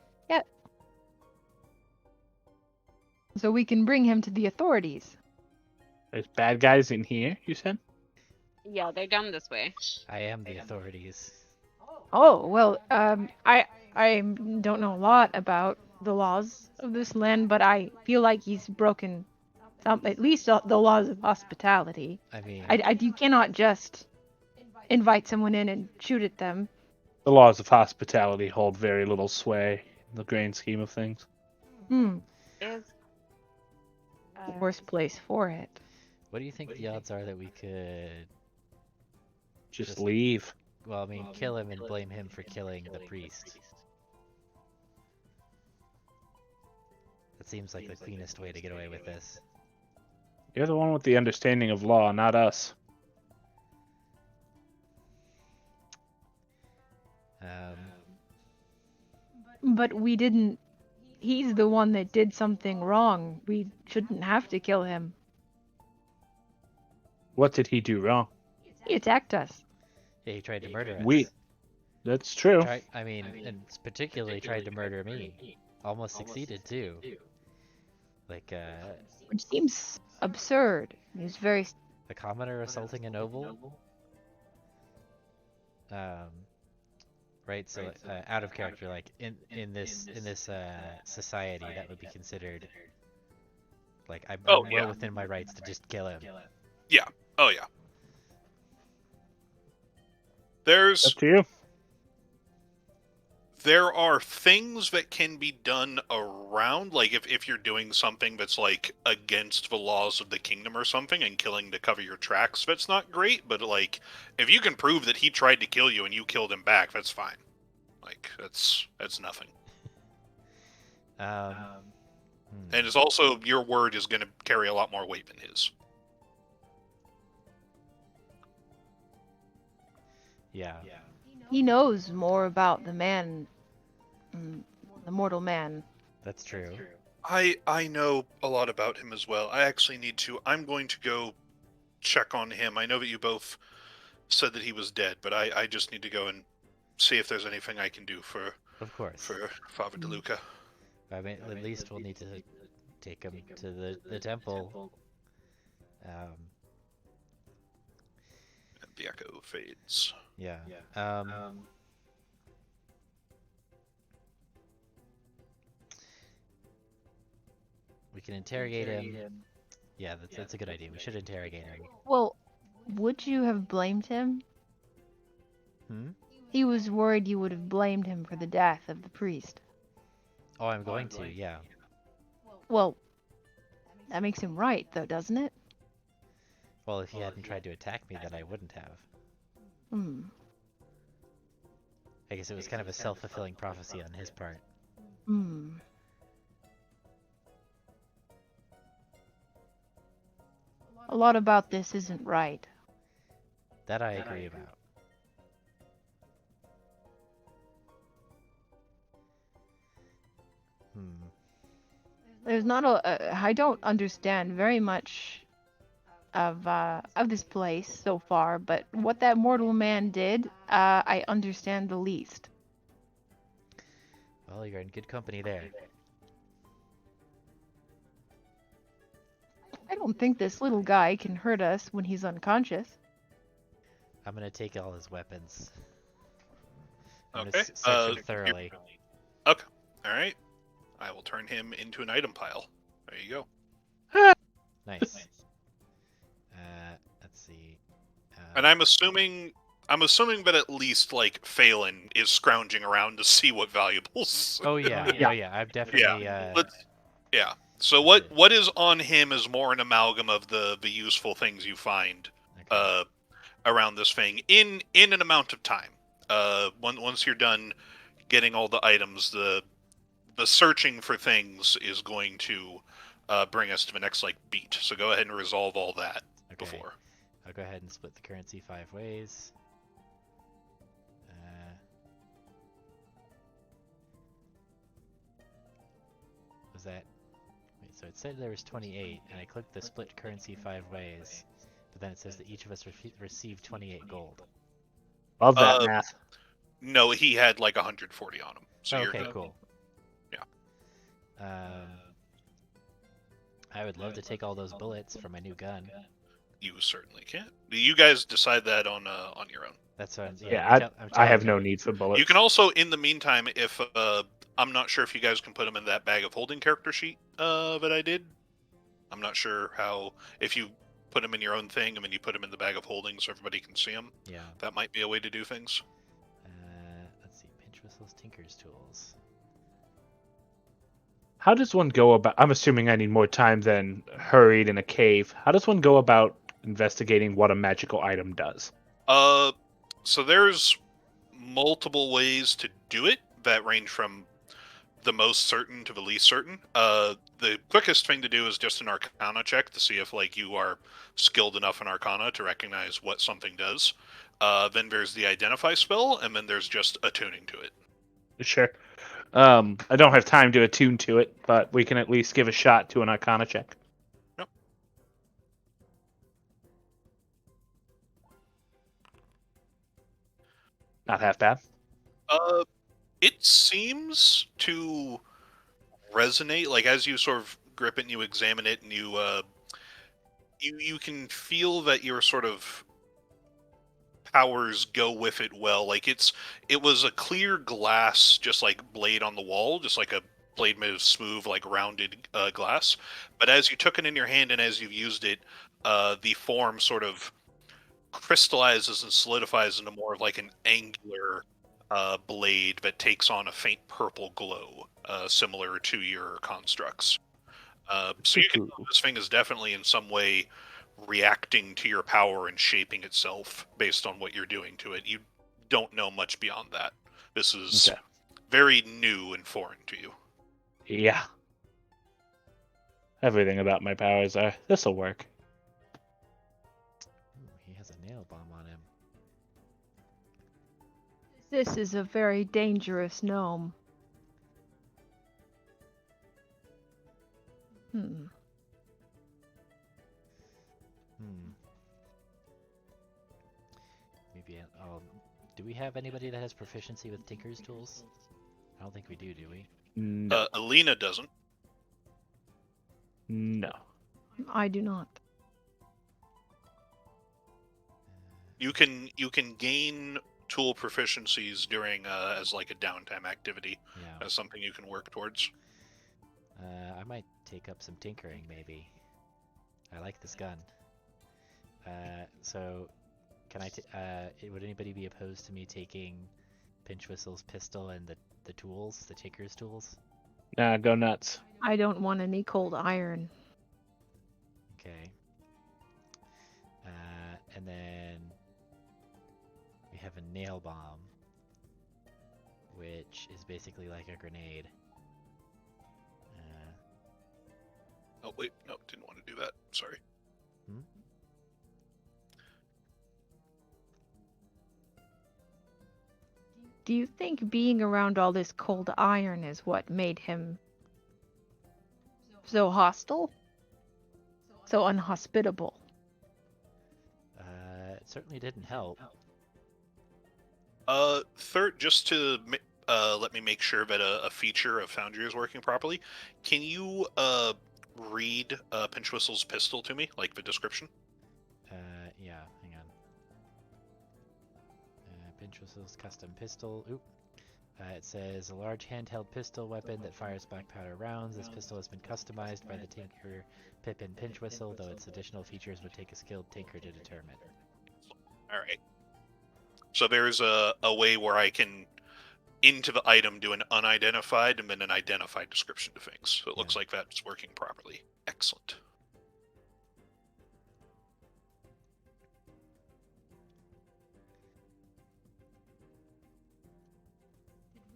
So we can bring him to the authorities. There's bad guys in here, you said? Yeah, they're down this way. I am the authorities. Oh, well, I don't know a lot about the laws of this land, but I feel like he's broken at least the laws of hospitality. I mean, You cannot just invite someone in and shoot at them. The laws of hospitality hold very little sway in the grand scheme of things. Is Worst place for it. what do you think the odds are that we could, Just leave. well, I mean, kill him and blame him for killing the priest? That seems like the cleanest way to get away with this. You're the one with the understanding of law, not us. But we didn't. He's the one that did something wrong. We shouldn't have to kill him. What did he do wrong? He attacked us. Yeah, he tried to murder us. That's true. And particularly tried to murder me. Almost succeeded too. Like, Which seems absurd. He was very. a commoner assaulting a noble. Right. So, out of character, like in this society, that would be considered like I'm well within my rights to just kill him. Yeah. Oh yeah. There's Up to you. there are things that can be done around, like if you're doing something that's like against the laws of the kingdom or something and killing to cover your tracks, that's not great, but like if you can prove that he tried to kill you and you killed him back, that's fine. Like that's nothing. And it's also, your word is going to carry a lot more weight than his. Yeah. He knows more about the man, the mortal man. That's true. I know a lot about him as well. I actually need to. I'm going to go check on him. I know that you both said that he was dead, but I just need to go and see if there's anything I can do for Of course. Father DeLuca. I mean, at least we'll need to take him to the temple. The echo fades. Yeah. We can interrogate him. Yeah, that's a good idea. We should interrogate him. Well, would you have blamed him? He was worried you would have blamed him for the death of the priest. Oh, I'm going to, yeah. Well, that makes him right, though, doesn't it? Well, if he hadn't tried to attack me, then I wouldn't have. I guess it was kind of a self-fulfilling prophecy on his part. A lot about this isn't right. That I agree about. There's not I don't understand very much of this place so far, but what that mortal man did, I understand the least. Well, you're in good company there. I don't think this little guy can hurt us when he's unconscious. I'm gonna take all his weapons. I'm Okay. gonna search him thoroughly. Okay. All right. I will turn him into an item pile. There you go. Nice. Let's see. And I'm assuming I'm assuming that at least like Phelan is scrounging around to see what valuables. Oh yeah, Yeah. oh yeah. I've definitely. Let's- yeah. So That's it. what is on him is more an amalgam of the useful things you find Okay. around this thing in an amount of time. Once you're done getting all the items, the searching for things is going to bring us to the next like beat. So go ahead and resolve all that Okay. before. I'll go ahead and split the currency 5 ways. Was that? Wait, so it said there was 28, and I clicked the split currency 5 ways, but then it says that each of us received 28 gold. Love that Uh, math. No, he had like 140 on him. So Oh, you're okay, good. cool. Yeah. I would love to take all those bullets for my new gun. You certainly can. You guys decide that on your own. That's what. Yeah, I'm I have telling no you. need for bullets. You can also, in the meantime, if I'm not sure if you guys can put them in that bag of holding character sheet that I did. I'm not sure how if you put them in your own thing and then you put them in the bag of holding so everybody can see them. Yeah. That might be a way to do things. Let's see. Pinchwhistle's Tinker's Tools. How does one go about? I'm assuming I need more time than hurried in a cave. How does one go about investigating what a magical item does? So there's multiple ways to do it that range from the most certain to the least certain. The quickest thing to do is just an Arcana check to see if like you are skilled enough in Arcana to recognize what something does. Then there's the Identify spell, and then there's just attuning to it. Sure. I don't have time to attune to it, but we can at least give a shot to an Arcana check. Yep. Not half bad. It seems to resonate. Like as you sort of grip it and you examine it, and you can feel that your sort of powers go with it well. Like it was a clear glass, just like blade on the wall, just like a blade made of smooth, like rounded glass. But as you took it in your hand and as you've used it, the form sort of crystallizes and solidifies into more of like an angular blade that takes on a faint purple glow, similar to your constructs. So you can tell this thing is definitely in some way reacting to your power and shaping itself based on what you're doing to it. You don't know much beyond that. This is Okay. very new and foreign to you. Yeah. Everything about my powers are. This'll work. Ooh, he has a nail bomb on him. This is a very dangerous gnome. Hmm. Maybe I'll. Do we have anybody that has proficiency with Tinker's Tools? I don't think we do we? No. Alina doesn't. No. I do not. You can gain tool proficiencies during as like a downtime activity, Yeah. as something you can work towards. I might take up some tinkering, maybe. I like this gun. So, can would anybody be opposed to me taking Pinchwhistle's pistol and the tools, the Tinker's tools? Nah, go nuts. I don't want any cold iron. Okay. And then we have a nail bomb, which is basically like a grenade. Oh wait, no, didn't want to do that. Sorry. Do you think being around all this cold iron is what made him so hostile? So unhospitable? It certainly didn't help. Third, just to let me make sure that a feature of Foundry is working properly, can you read Pinchwhistle's pistol to me, like the description? Yeah, hang on. Pinchwhistle's custom pistol. Oop. It says a large handheld pistol weapon that fires black powder rounds. This pistol has been customized by the Tinker, Pip, and Pinchwhistle, though its additional features would take a skilled tinker to determine. All right. So there's a way where I can, into the item, do an unidentified and then an identified description to things. So it looks Yeah. like that's working properly. Excellent.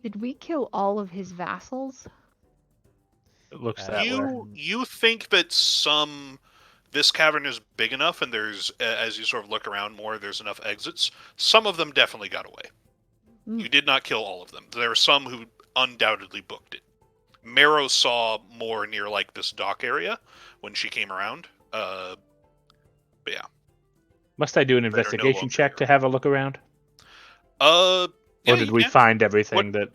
Did we kill all of his vassals? It looks that way. You think that this cavern is big enough, and there's, as you sort of look around more, there's enough exits. Some of them definitely got away. Mm. You did not kill all of them. There are some who undoubtedly booked it. Marrow saw more near like this dock area when she came around. But yeah. Must I do an That are no investigation longer check to have a look around? Yeah, Or did you we can. find everything that...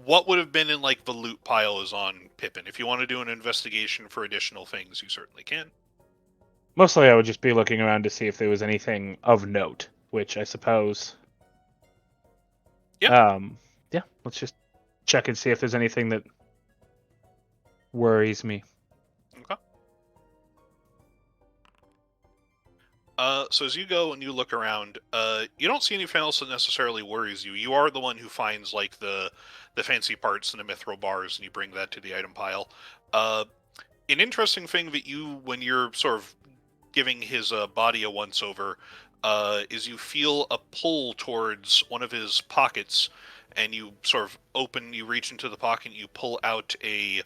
What would have been in like the loot pile is on Pippin. If you want to do an investigation for additional things, you certainly can. Mostly I would just be looking around to see if there was anything of note, which I suppose... Yeah. Yeah, let's just check and see if there's anything that worries me. Okay. So as you go and you look around, you don't see anything else that necessarily worries you. You are the one who finds like the fancy parts and the mithril bars, and you bring that to the item pile. An interesting thing that you, when you're sort of giving his body a once over, is you feel a pull towards one of his pockets, and you sort of you reach into the pocket, and you pull out a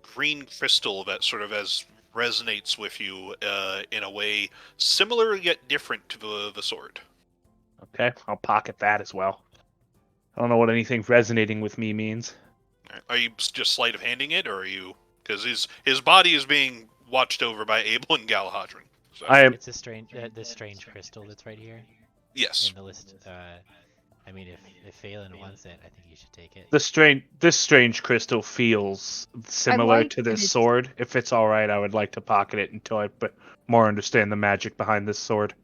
green crystal that sort of resonates with you in a way similar yet different to the sword. Okay, I'll pocket that as well. I don't know what anything resonating with me means. Are you just sleight of handing it, or are you... Because his body is being watched over by Abel and Galahadran. So. It's a strange, this strange crystal that's right here Yes. in the list. I mean, if Phelan wants it, I think you should take it. This strange crystal feels similar like to that this it's- sword. If it's all right, I would like to pocket it until I more understand the magic behind this sword.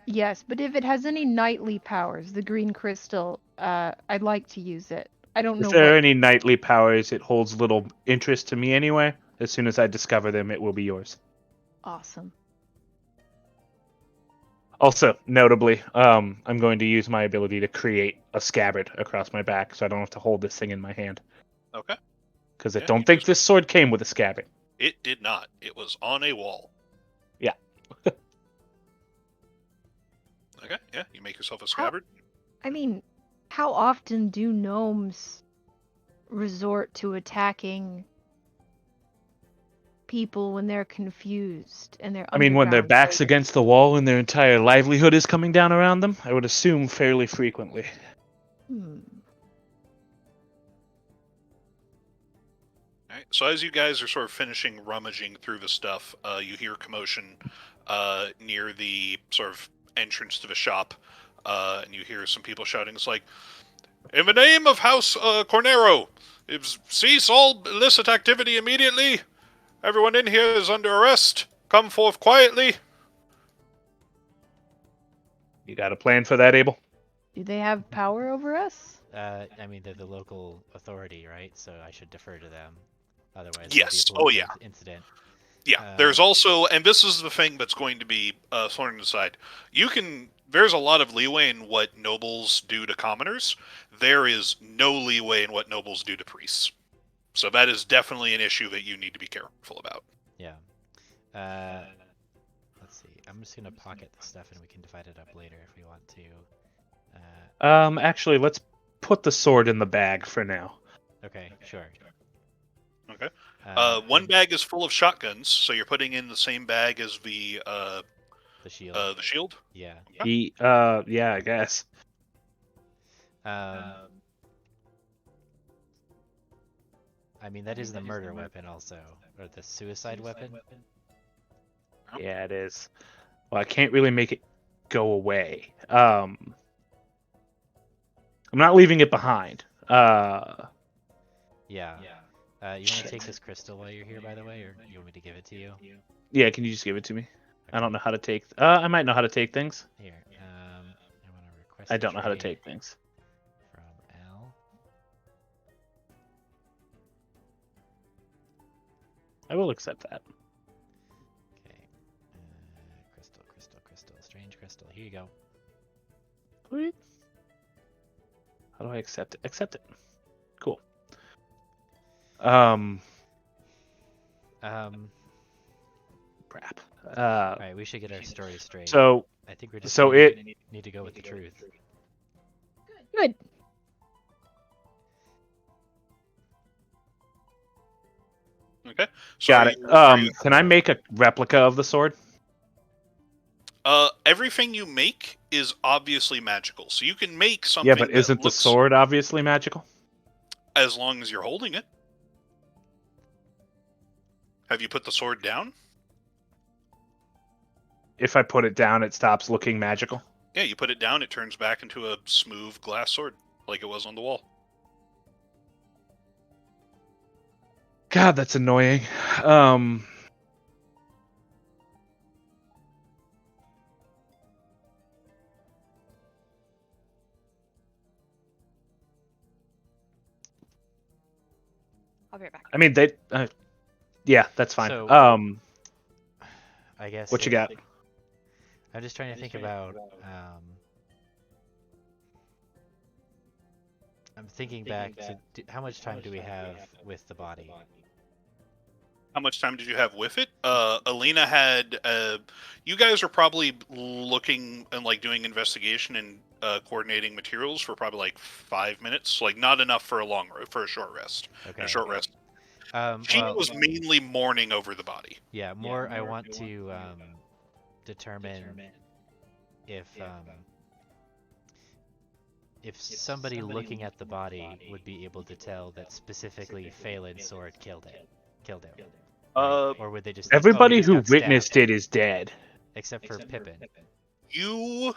Yes, but if it has any knightly powers, the green crystal, I'd like to use it. I don't know If there are what. any knightly powers, it holds little interest to me anyway. As soon as I discover them, it will be yours. Awesome. Also, notably, I'm going to use my ability to create a scabbard across my back, so I don't have to hold this thing in my hand. Okay. Because I Yeah, don't you think just- this sword came with a scabbard. It did not. It was on a wall. Yeah. Okay, yeah, you make yourself a scabbard. I mean, how often do gnomes resort to attacking people when they're confused and they're I mean, when their underground back's fighting? against the wall and their entire livelihood is coming down around them, I would assume fairly frequently. Hmm. Alright, so as you guys are sort of finishing rummaging through the stuff, you hear commotion near the sort of entrance to the shop, and you hear some people shouting. It's like, "In the name of House Cornero, cease all illicit activity immediately. Everyone in here is under arrest. Come forth quietly." You got a plan for that, Abel? Do they have power over us? I mean, they're the local authority, right? So I should defer to them. Otherwise, Yes. it'll Oh, be a yeah. political incident. Yeah, there's also, and this is the thing that's going to be thrown aside. There's a lot of leeway in what nobles do to commoners. There is no leeway in what nobles do to priests. So that is definitely an issue that you need to be careful about. Yeah. Let's see. I'm just gonna pocket the stuff, and we can divide it up later if we want to. Actually, let's put the sword in the bag for now. Okay, sure. Okay. One And bag is full of shotguns, so you're putting in the same bag as the shield. the shield. Yeah. Yeah, I guess. I mean, that is the murder weapon also, or the suicide weapon. Yeah, it is. Well, I can't really make it go away. I'm not leaving it behind. Yeah. You want to Shit. take this crystal while you're here, by the way, or you want me to give it to you? Yeah, can you just give it to me? I don't know how to take. I might know how to take things. Here. I want to request. I a don't know how to trade take things. from Al. I will accept that. Okay. Crystals. Strange crystal. Here you go. Sweet. How do I accept it? Accept it. Cool. Crap. All right, we should get our story straight. So I think we're just so gonna it need to go with the truth. Good. Okay. So got are it. you- are you- Can I make a replica of the sword? everything you make is obviously magical, so you can make something. Yeah, but that isn't the looks, sword obviously magical? as long as you're holding it? Have you put the sword down? If I put it down, it stops looking magical. Yeah, you put it down, it turns back into a smooth glass sword, like it was on the wall. God, that's annoying. I'll be right back. I mean, they. Yeah, that's fine. So- I guess. What you got? I'm just trying to think about. I'm thinking back to how much time do we have with the body? How much time did you have with it? Alina had. You guys are probably looking and like doing investigation and coordinating materials for probably like 5 minutes. Like not enough for a short rest. Okay. A short rest. She Well, was mainly mourning over the body. yeah, more. I want to determine if somebody looking at the body would be able to tell that specifically Phelan's sword killed him. Right? Or would they just think, "Oh, he Everybody just who got stabbed," witnessed it is dead. except for Pippin. You,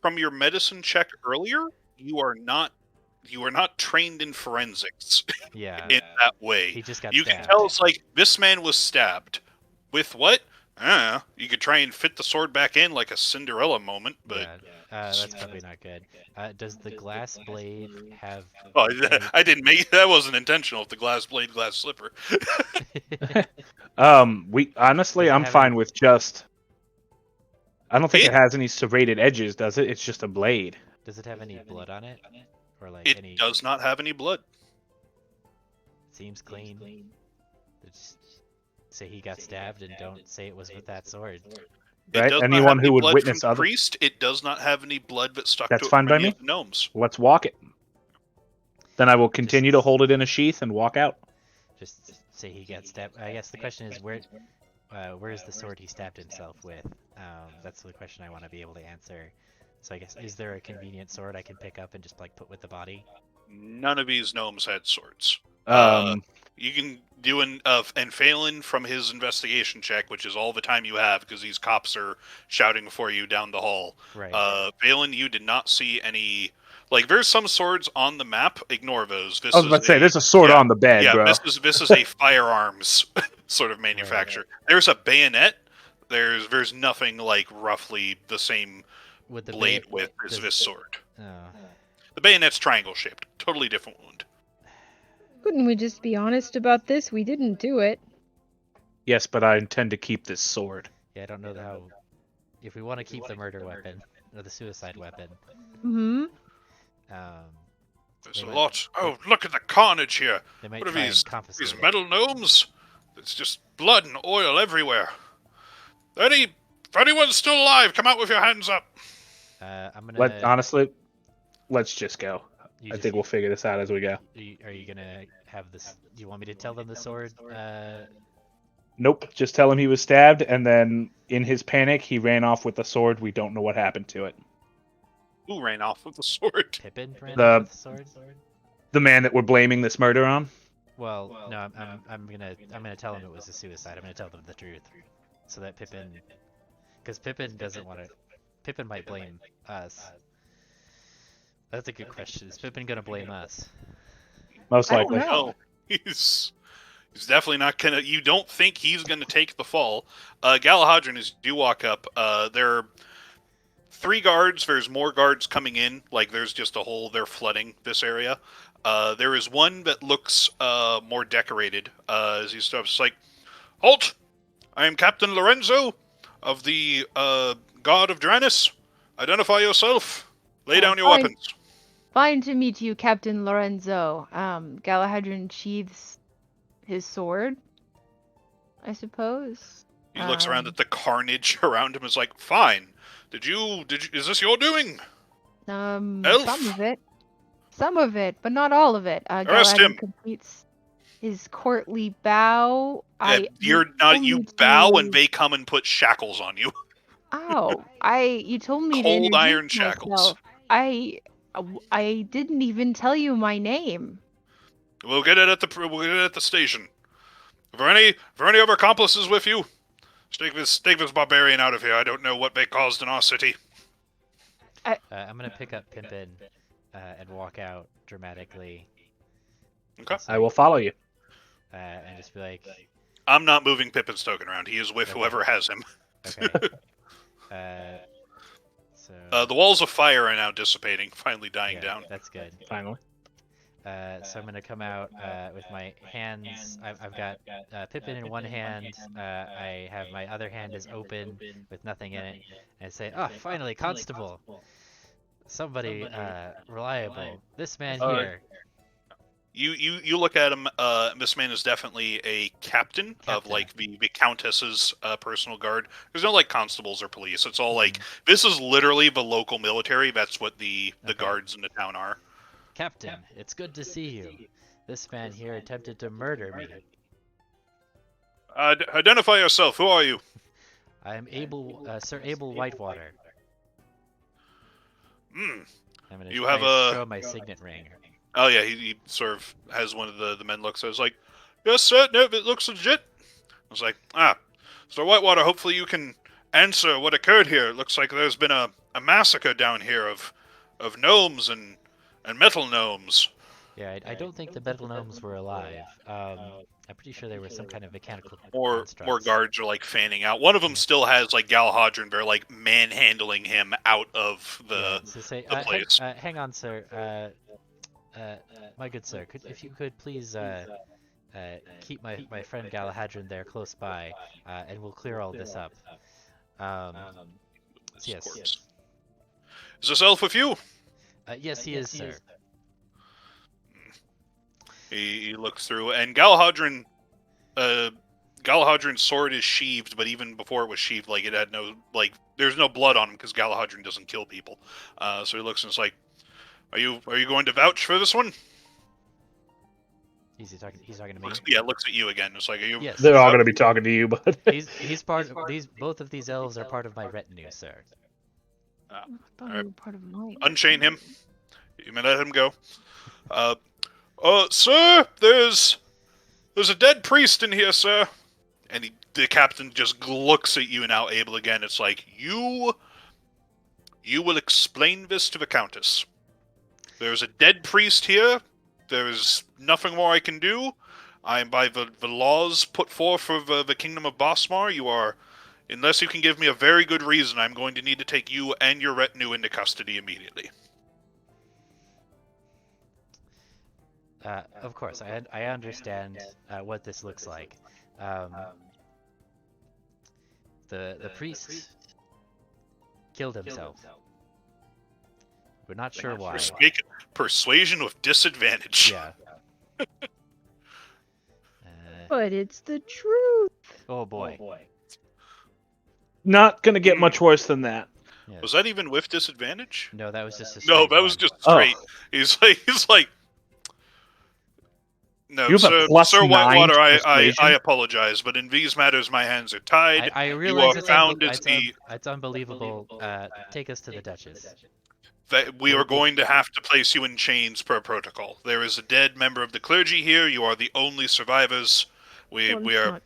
from your medicine check earlier, you are not trained in forensics Yeah, in that way. he just got You stabbed. can tell it's like this man was stabbed. With what? You could try and fit the sword back in like a Cinderella moment, but Yeah, that's probably not good. Does the glass blade have? oh, any- I didn't make that wasn't intentional. With the glass blade, glass slipper. We honestly, Does it I'm have fine any- with just. I don't think it It- has any serrated edges, does it? It's just a blade. Does it have any blood on it, or like It any? does not have any blood. Seems clean. Just say he got stabbed and don't say it was with that sword. It Right? does not Anyone have who any would blood witness from the other- priest. It does not have any blood that stuck That's to it fine from by any me. of the gnomes. Let's walk it. Then I will continue to hold it in a sheath and walk out. Just say he got stabbed. I guess the question is where's the sword he stabbed himself with? That's the question I want to be able to answer. So I guess, is there a convenient sword I can pick up and just like put with the body? None of these gnomes had swords. You can do and Phelan from his investigation check, which is all the time you have because these cops are shouting for you down the hall. Right. Phelan, you did not see any. Like, there's some swords on the map. Ignore those. This I was about to say, there's a sword yeah, on the bed, yeah, bro. this is a firearms sort of manufacturer. There's a bayonet. There's nothing like roughly the same Would the blade ba- width as does- this sword. Oh. The bayonet's triangle shaped. Totally different wound. Couldn't we just be honest about this? We didn't do it. Yes, but I intend to keep this sword. Yeah, I don't know how. If we want to keep the murder weapon or the suicide weapon, Hmm. There's They a might- lot. Oh, look at the carnage here. they might What are try these? and confiscate These it. metal gnomes? It's just blood and oil everywhere. If anyone's still alive, come out with your hands up. I'm gonna. Honestly, let's just go. you I just- think we'll figure this out as we go. Are you gonna have this? Do you want me to tell them the sword? Nope, just tell him he was stabbed, and then in his panic, he ran off with the sword. We don't know what happened to it. Who ran off with the sword? Pippin ran The- off with the sword. The man that we're blaming this murder on? Well, no, I'm gonna tell him it was a suicide. I'm gonna tell them the truth, so that Pippin, because Pippin doesn't want to. Pippin might blame us. That's a good question. Is Pippin gonna blame us? Most I don't likely. know. No, he's definitely not gonna. You don't think he's gonna take the fall? Galahadron, as you walk up, there are 3 guards. There's more guards coming in. Like there's just a whole. They're flooding this area. There is one that looks more decorated. As he stops, like, halt! I am Captain Lorenzo of the guard of Dranis, identify yourself. Lay down your fine. weapons. Fine to meet you, Captain Lorenzo. Galahadron sheathes his sword, I suppose. He looks around at the carnage around him. Is like, fine. Did you? Is this your doing? Elf? Some of it, but not all of it. Arrest Galahadron him. completes his courtly bow. You're not. You bow, and they come and put shackles on you. Ow! You told me to Cold introduce iron shackles. myself. I didn't even tell you my name. We'll get it at the station. If there are any other accomplices with you, take this barbarian out of here. I don't know what they caused in our city. I'm gonna pick up Pimpin and walk out dramatically. Okay. I will follow you. And just be like, I'm not moving Pippin's token around. He is with Okay. whoever has him. okay. So. The walls of fire are now dissipating, finally dying yeah, down. That's good. Finally. So I'm gonna come out with my hands. I've got Pippin in one hand. I have my other hand is open with nothing in it, and say, "Oh, finally, Constable! Somebody reliable. This man here." You look at him. This man is definitely a captain of like the Countess's personal guard. There's no like constables or police. It's all like this is literally the local military. That's what the guards in the town are. Captain, it's good to see you. This man here attempted to murder me. Identify yourself. Who are you? I am Sir Abel Whitewater. Hmm. I'm gonna You have a- show my signet ring. Oh yeah, he sort of has one of the men looks. I was like, yes sir, no, it looks legit. I was like, Sir Whitewater, hopefully you can answer what occurred here. It looks like there's been a massacre down here of gnomes and metal gnomes. Yeah, I don't think the metal gnomes were alive. I'm pretty sure they were some kind of mechanical More constructs. guards are like fanning out. One of them still has like Galahadron. They're like manhandling him out of the place. Hang on, sir. My good sir, if you could please keep my friend Galahadron there close by, and we'll clear all this up. Yes. Is this elf with you? Yes, he is, sir. He looks through, and Galahadron's sword is sheathed, but even before it was sheathed, like it had no there's no blood on him because Galahadron doesn't kill people. So he looks and is like, Are you going to vouch for this one? He's talking to me. Looks at you again. It's like, are you? Yes. They're all going to be talking to you, but He's part of both of these elves are part of my retinue, sir. I thought you were part of mine. Unchain him. You may let him go. Sir, there's a dead priest in here, sir. And the captain just looks at you now, Abel again. It's like, you will explain this to the Countess. There's a dead priest here. There is nothing more I can do. I am by the laws put forth for the kingdom of Bosmar. You are, unless you can give me a very good reason, I'm going to need to take you and your retinue into custody immediately. Of course, I understand what this looks like. The priest killed himself. We're not sure why. Make persuasion with disadvantage. Yeah. But it's the truth. Oh boy. not going to get much worse than that. Yeah. Was that even with disadvantage? No, that was just a No, straight that was one. just straight. He's like, no, You have a plus Sir 9 Whitewater, I persuasion? apologize, but in these matters, my hands are tied. I realize it's it's unbelievable. Take us to the Duchess. That we are going to have to place you in chains per protocol. There is a dead member of the clergy here. You are the only survivors. We are.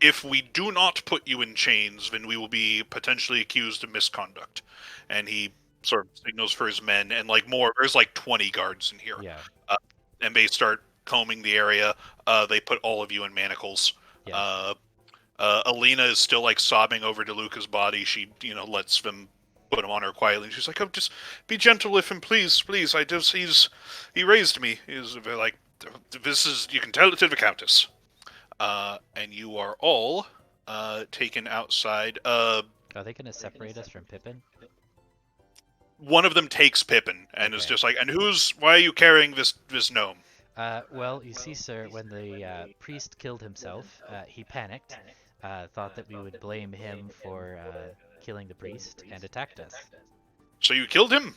If we do not put you in chains, then we will be potentially accused of misconduct. And he sort of signals for his men, and there's 20 guards in here. Yeah. And they start combing the area. They put all of you in manacles. Yeah. Alina is still sobbing over DeLuca's body. She lets them put him on her quietly. And she's like, "Oh, just be gentle with him, please. He raised me." They're like, "This is, you can tell it to the Countess." And you are all taken outside. Oh, Are they gonna separate us from Pippin? One of them takes Pippin and is Okay. just like, and why are you carrying this gnome? Well, you see, sir, when the priest killed himself, he panicked, thought that we would blame him for killing the priest, and attacked us. So you killed him?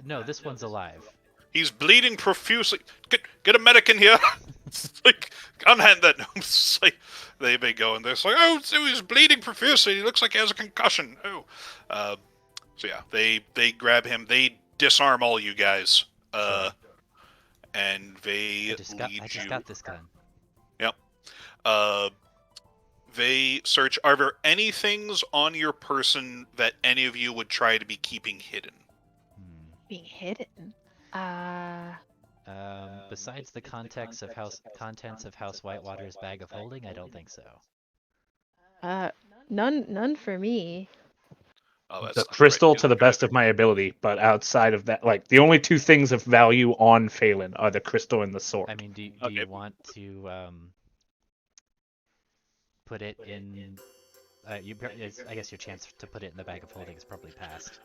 No, this one's alive. He's bleeding profusely. Get a medic in here. It's like, unhand that gnome. It's like, they go and they're like, oh, so he's bleeding profusely. He looks like he has a concussion. Oh. So yeah, they grab him. They disarm all you guys. Sure. And they I just got this gun. Yep. They search. Are there any things on your person that any of you would try to be keeping hidden? Being hidden. Besides the contents of House Whitewater's bag of holding, I don't think so. None for me. Oh, that's The not crystal right. to the best of my ability, but outside of that, like the only two things of value on Phelan are the crystal and the sword. I mean, do Okay. you want to put it in? I guess your chance to put it in the bag of holding is probably past.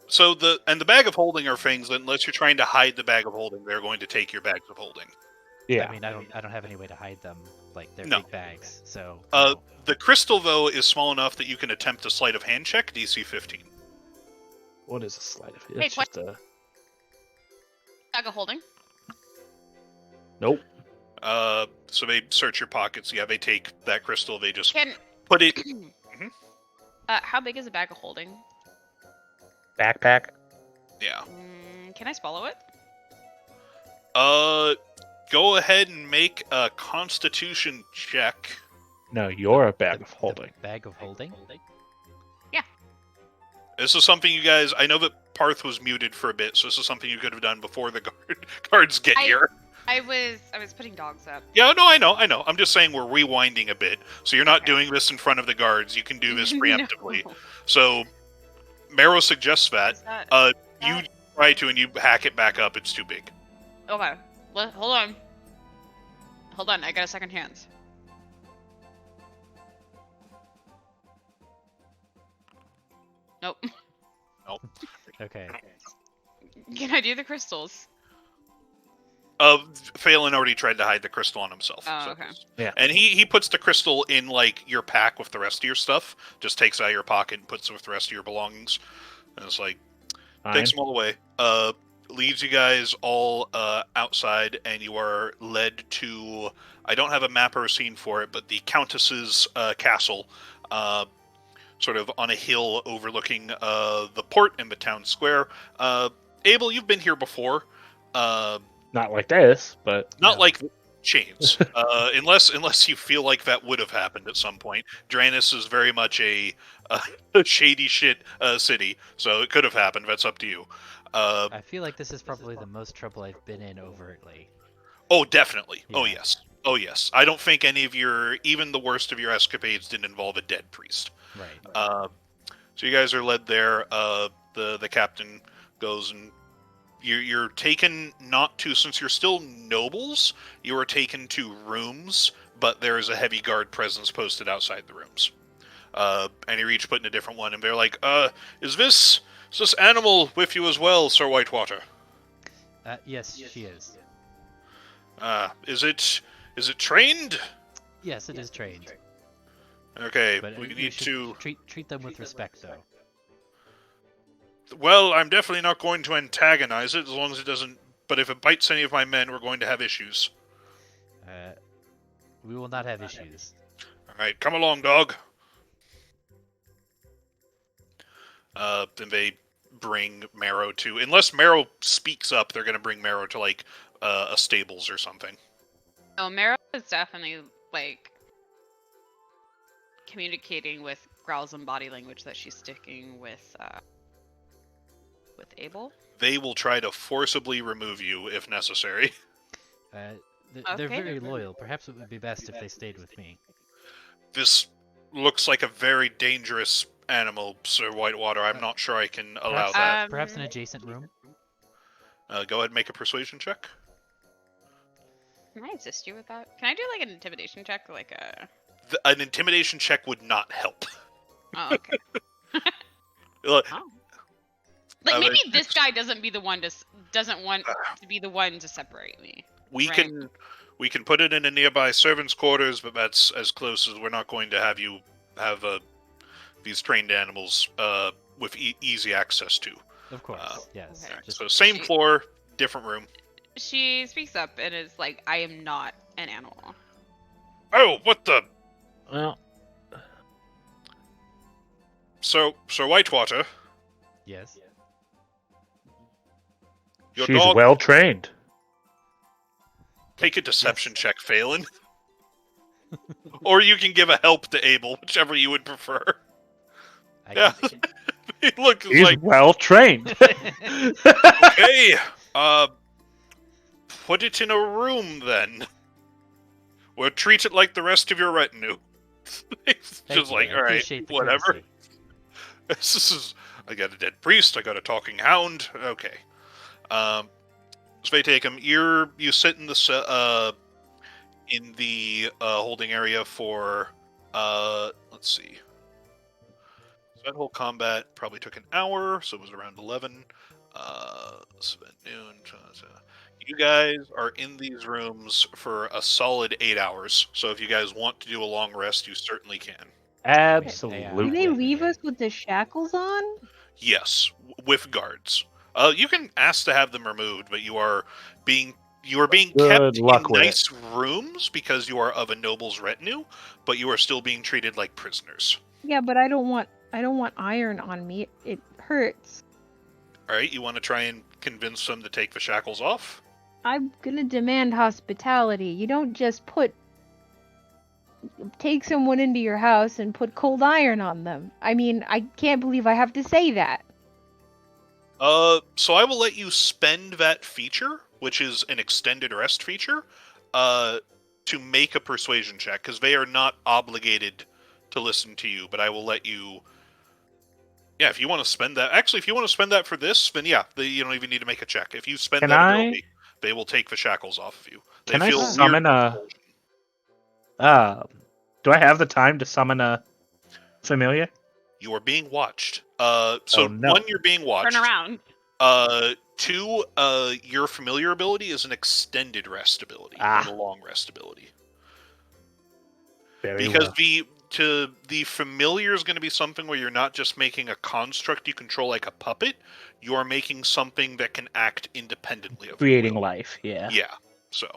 So the bag of holding are things that unless you're trying to hide the bag of holding, they're going to take your bags of holding. Yeah. I mean, I don't have any way to hide them. Like they're No. big bags, so. The crystal though is small enough that you can attempt a sleight of hand check, DC 15. What is a sleight of? Hey, It's just a. Bag of holding. Nope. So they search your pockets. Yeah, they take that crystal. They just Can put it. how big is a bag of holding? Backpack. Yeah. Can I swallow it? Go ahead and make a Constitution check. No, you're a bag of holding. Bag of holding. This is something you guys. I know that Parth was muted for a bit, so this is something you could have done before the guards get here. I was putting dogs up. Yeah, no, I know. I'm just saying we're rewinding a bit, so you're not Okay. doing this in front of the guards. You can do this preemptively. No. So, Marrow suggests that. Is that- You try to, and you hack it back up. It's too big. Okay. Hold on. Hold on. I got a second chance. Nope. Okay. Can I do the crystals? Phelan already tried to hide the crystal on himself. Oh, so okay. Yeah. And he puts the crystal in, like, your pack with the rest of your stuff. Just takes it out of your pocket and puts it with the rest of your belongings. And it's like, Fine. takes them all away. Leaves you guys all outside, and you are led to... I don't have a map or a scene for it, but the Countess's castle, sort of on a hill overlooking the port and the town square. Abel, you've been here before. Not like this, but Not No. like chains, unless you feel like that would have happened at some point. Dranis is very much a shady shit city, so it could have happened. That's up to you. I feel like this is probably the most trouble I've been in overtly. Oh, definitely. Yeah. Oh, yes. Oh, yes. I don't think any of even the worst of your escapades didn't involve a dead priest. Right. So you guys are led there. The captain goes and you're taken not to, since you're still nobles, you are taken to rooms, but there is a heavy guard presence posted outside the rooms. And you're each put in a different one, and they're like, is this animal with you as well, Sir Whitewater? Yes, she is. Is it trained? Yes, it is trained. Okay, But we you need should to... treat them with respect, though. Well, I'm definitely not going to antagonize it, as long as it doesn't... But if it bites any of my men, we're going to have issues. We will not have issues. Alright, come along, dog. Then they bring Marrow to... Unless Marrow speaks up, they're going to bring Marrow to, like, a stables or something. Oh, Mara is definitely like communicating with growls and body language that she's sticking with Abel. They will try to forcibly remove you if necessary. They're Okay. very loyal. Perhaps it would be best if they stayed with me. This looks like a very dangerous animal, Sir Whitewater. I'm not sure I can allow Perhaps, that. perhaps an adjacent room. Go ahead and make a persuasion check. Can I assist you with that? Can I do like an intimidation check? Like a... An intimidation check would not help. Oh, okay. Look, Oh. Like I maybe mean, this guy doesn't want to be the one to separate me. we Right. can put it in a nearby servants' quarters, but that's as close as we're not going to have you have these trained animals with easy access to. Of course, yes. Okay. Just So same She- floor, different room. She speaks up and is like, "I am not an animal." Oh, what the? Well, So Whitewater, yes. your she's dog. well trained. Take a deception check, Phelan. Or you can give a help to Abel, whichever you would prefer. I Yeah. Look, it's He's like, well trained. okay, put it in a room then. Or treat it like the rest of your retinue. It's Thank just you, like, I alright, appreciate the whatever. courtesy. This is, I got a dead priest, I got a talking hound. Okay. Svetakum, you sit in the holding area for let's see. So that whole combat probably took an hour, so it was around 11. Spent noon. You guys are in these rooms for a solid 8 hours. So if you guys want to do a long rest, you certainly can. Absolutely. Do they leave Okay. us with the shackles on? Yes, with guards. You can ask to have them removed, but you are being Good kept luck in with it. nice rooms because you are of a noble's retinue, but you are still being treated like prisoners. Yeah, but I don't want iron on me. It hurts. All right, you want to try and convince them to take the shackles off? I'm gonna demand hospitality. You don't just take someone into your house and put cold iron on them. I mean, I can't believe I have to say that. So I will let you spend that feature, which is an extended rest feature, to make a persuasion check, because they are not obligated to listen to you, but I will let you... Yeah, if you want to spend that... Actually, if you want to spend that for this, then yeah, you don't even need to make a check. If you spend Can that I- ability, they will take the shackles off of you. They Can I feel summon weird. do I have the time to summon a familiar? You are being watched. Oh, no. One, you're being watched. Turn around. Two, your familiar ability is an extended rest ability, not a long rest ability. Very Because well. the familiar is going to be something where you're not just making a construct you control like a puppet, you are making something that can act independently of your Creating will. life, yeah. Yeah, so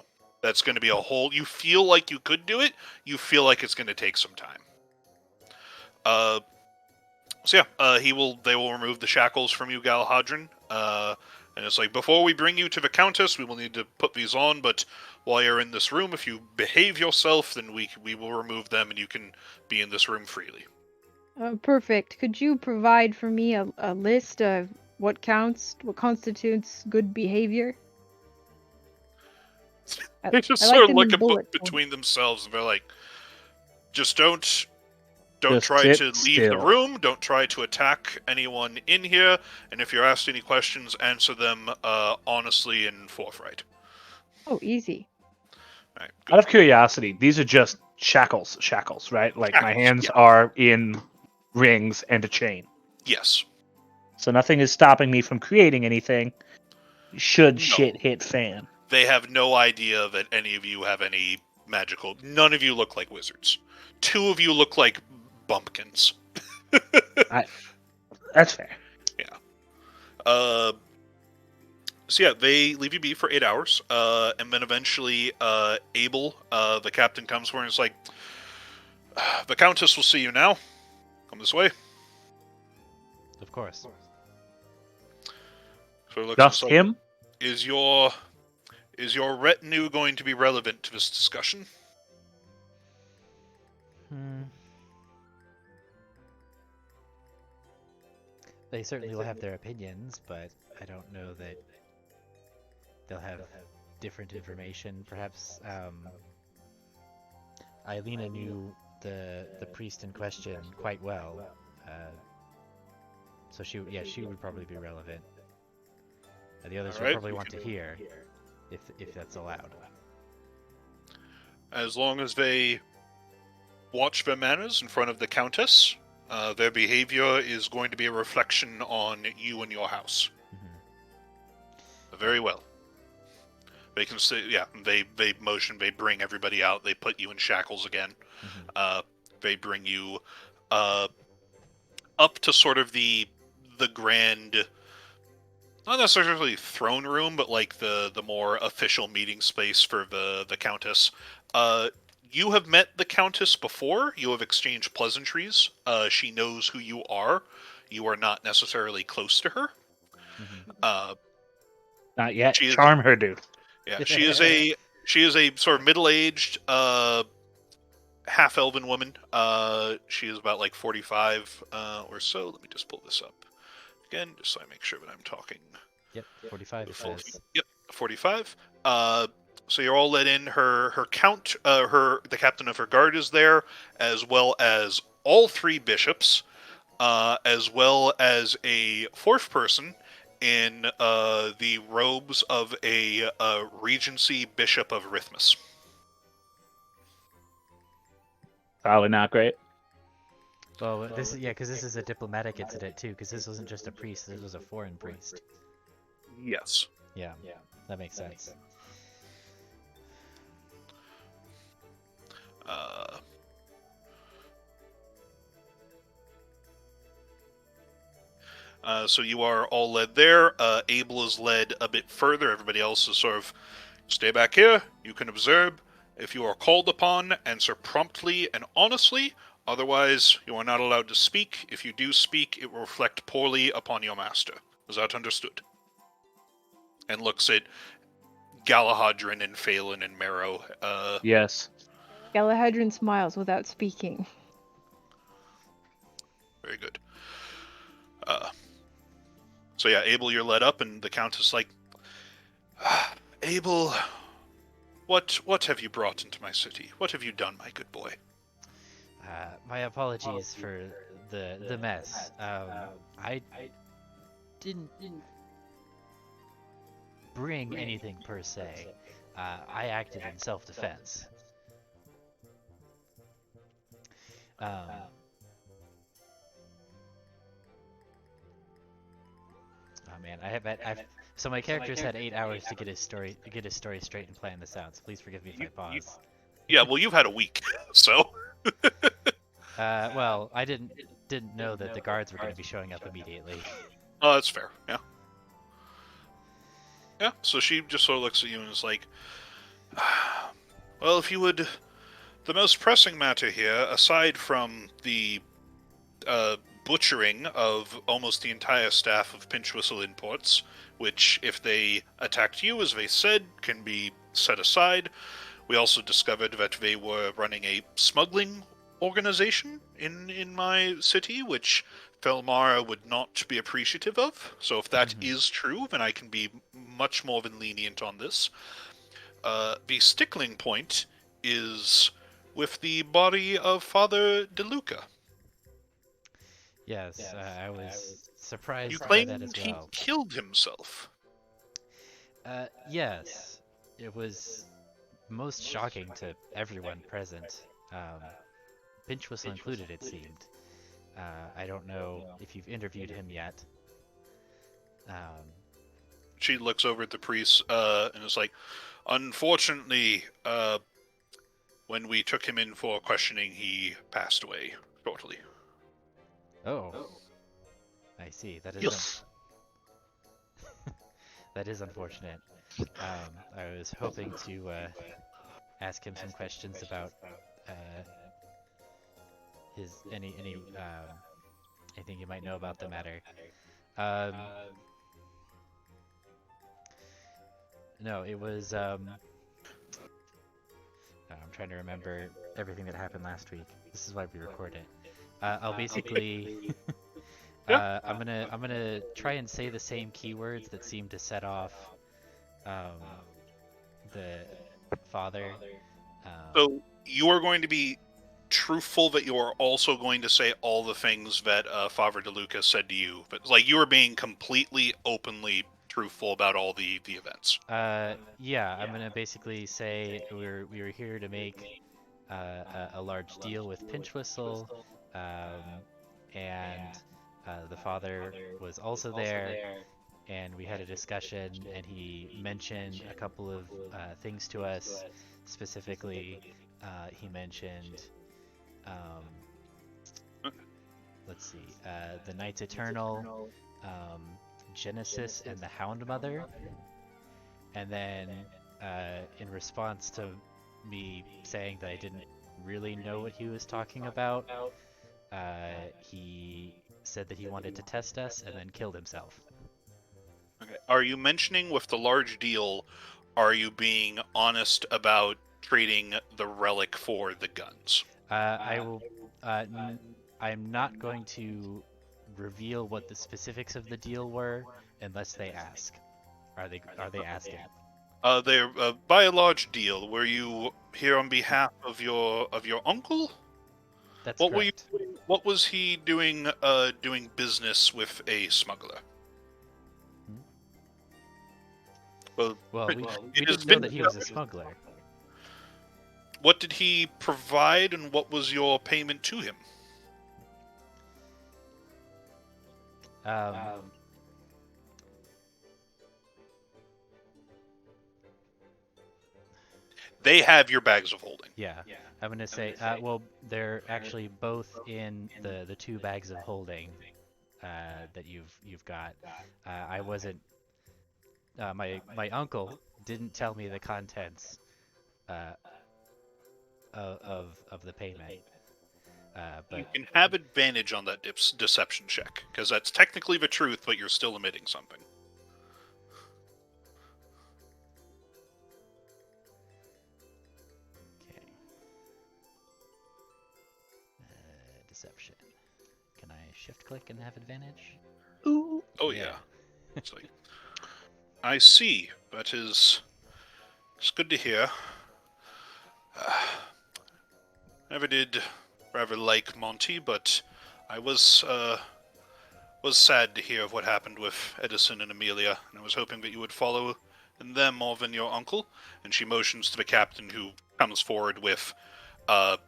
that's going to be a whole... You feel like you could do it, you feel like it's going to take some time. So yeah, they will remove the shackles from you, Galahadran. And it's like, before we bring you to the Countess, we will need to put these on, but while you're in this room, if you behave yourself, then we will remove them and you can be in this room freely. Perfect. Could you provide for me a list of what constitutes good behavior? They just I like sort of them look in at bullet between themselves and they're like, just don't Just try sit to leave still. the room, don't try to attack anyone in here, and if you're asked any questions, answer them honestly and forthright. Oh, easy. All right, Out of curiosity, these are just shackles, right? Like my Shackles, hands yeah. are in rings and a chain. Yes. So nothing is stopping me from creating anything should No. shit hit fan. They have no idea that any of you have any magical... None of you look like wizards. Two of you look like bumpkins. That's fair. So yeah, they leave you be for 8 hours, and then eventually Abel, the captain, comes for and is like, the Countess will see you now. Come this way. Of course. So he looks Just like, him? Is your retinue going to be relevant to this discussion? They certainly will have their opinions, but I don't know that they'll have different information. Perhaps Eilina knew the priest in question quite well, so she would probably be relevant. The others would Alright, probably you want can- to hear, if that's allowed. As long as they watch their manners in front of the Countess, Their behavior is going to be a reflection on you and your house. Very well. They can say, yeah. They motion. They bring everybody out. They put you in shackles again. They bring you up to sort of the grand, not necessarily throne room, but like the more official meeting space for the Countess. You have met the Countess before. You have exchanged pleasantries. She knows who you are. You are not necessarily close to her. Not yet. She is, Charm her, dude. yeah, she is a sort of middle-aged half-elven woman. She is about like 45 or so. Let me just pull this up again, just so I make sure that I'm talking. Yep, 45 it says. Yep, 45. So you're all let in. Her count, the captain of her guard is there, as well as all 3 bishops, as well as a 4th person in the robes of a Regency Bishop of Rithmus. Probably not great. Well, this is because this is a diplomatic incident too. Because this wasn't just a priest; this was a foreign priest. Yes. Yeah, that makes sense. So you are all led there. Abel is led a bit further. Everybody else is sort of, stay back here. You can observe. If you are called upon, answer promptly and honestly. Otherwise, you are not allowed to speak. If you do speak, it will reflect poorly upon your master. Is that understood? And looks at Galahadrin and Phelan and Marrow. Yes. Galahadrin smiles without speaking. Very good. So yeah, Abel, you're led up, and the Countess like, Abel, what have you brought into my city? What have you done, my good boy? My apologies for the mess. I didn't bring anything per se. I acted in self-defense. Oh man, so my character's had 8 hours to get his story straight and plan this out. So please forgive me if I pause. Yeah, well, you've had a week, so. Well, I didn't know that the guards were going to be showing up immediately. Oh, that's fair. Yeah. Yeah. So she just sort of looks at you and is like, well, if you would, the most pressing matter here, aside from the butchering of almost the entire staff of Pinchwhistle Imports, which, if they attacked you, as they said, can be set aside. We also discovered that they were running a smuggling organization in my city, which Felmara would not be appreciative of. So if that is true, then I can be much more than lenient on this. The stickling point is with the body of Father DeLuca. Yes, I was surprised You by that claim as he well. killed himself. Yes, it was most shocking to everyone present, Pinchwhistle included, it seemed. I don't know if you've interviewed him yet. She looks over at the priest and is like, unfortunately, when we took him in for questioning, he passed away shortly. Oh, I see. That is Yes. that is unfortunate. I was hoping to ask him some questions about his anything you might know about the matter. No, it was I'm trying to remember everything that happened last week. This is why we record it. I'll basically I'm gonna try and say the same keywords that seem to set off the father. So you are going to be truthful, that you are also going to say all the things that Father DeLuca said to you. But like, you are being completely openly truthful about all the events. Yeah, I'm gonna basically say we were here to make a large deal with Pinchwhistle. and the father was also there, and we had a discussion, and he mentioned a couple of things to us. Specifically, he mentioned, let's see, the Knights Eternal, um, Genesis, and the Hound Mother. And then, in response to me saying that I didn't really know what he was talking about, he said that he wanted to test us and then killed himself. Okay. Are you mentioning with the large deal, are you being honest about trading the relic for the guns? I will. I'm not going to reveal what the specifics of the deal were unless they ask. Are they asking? They're by a large deal. Were you here on behalf of your uncle? That's What correct. were you doing? What was he doing? Doing business with a smuggler. Hmm? Well, Well, it we has didn't know been. that he was a smuggler. What did he provide, and what was your payment to him? Um, They have your bags of holding. yeah, I'm gonna say. Well, they're actually both in the two bags of holding that you've got. I wasn't. My uncle didn't tell me the contents uh, of the payment. You But can have advantage on that deception check, because that's technically the truth, but you're still omitting something. okay. Deception. Can I shift click and have advantage? Ooh. Oh yeah. It's like, I see. That is. It's good to hear. Never did rather like Monty, but I was sad to hear of what happened with Edison and Amelia, and I was hoping that you would follow in them more than your uncle. And she motions to the captain, who comes forward with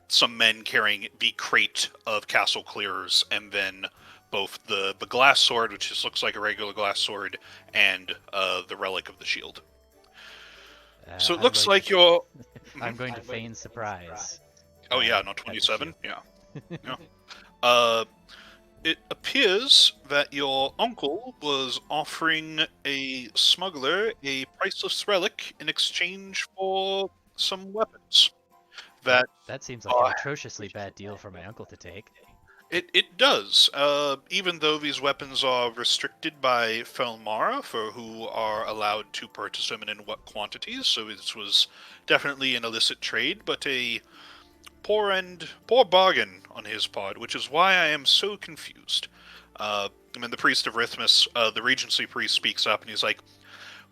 some men carrying the crate of castle clearers, and then both the glass sword, which just looks like a regular glass sword, and the relic of the shield. So it looks like you're. I'm going to feign surprise. Oh yeah, at no, the 27. shield. Yeah. Yeah. It appears that your uncle was offering a smuggler a priceless relic in exchange for some weapons. That That seems like an are. atrociously bad deal for my uncle to take. It does. Even though these weapons are restricted by Felmara for who are allowed to purchase them and in what quantities, so this was definitely an illicit trade, but a poor bargain on his part, which is why I am so confused. The priest of Rithmus, the Regency priest, speaks up and he's like,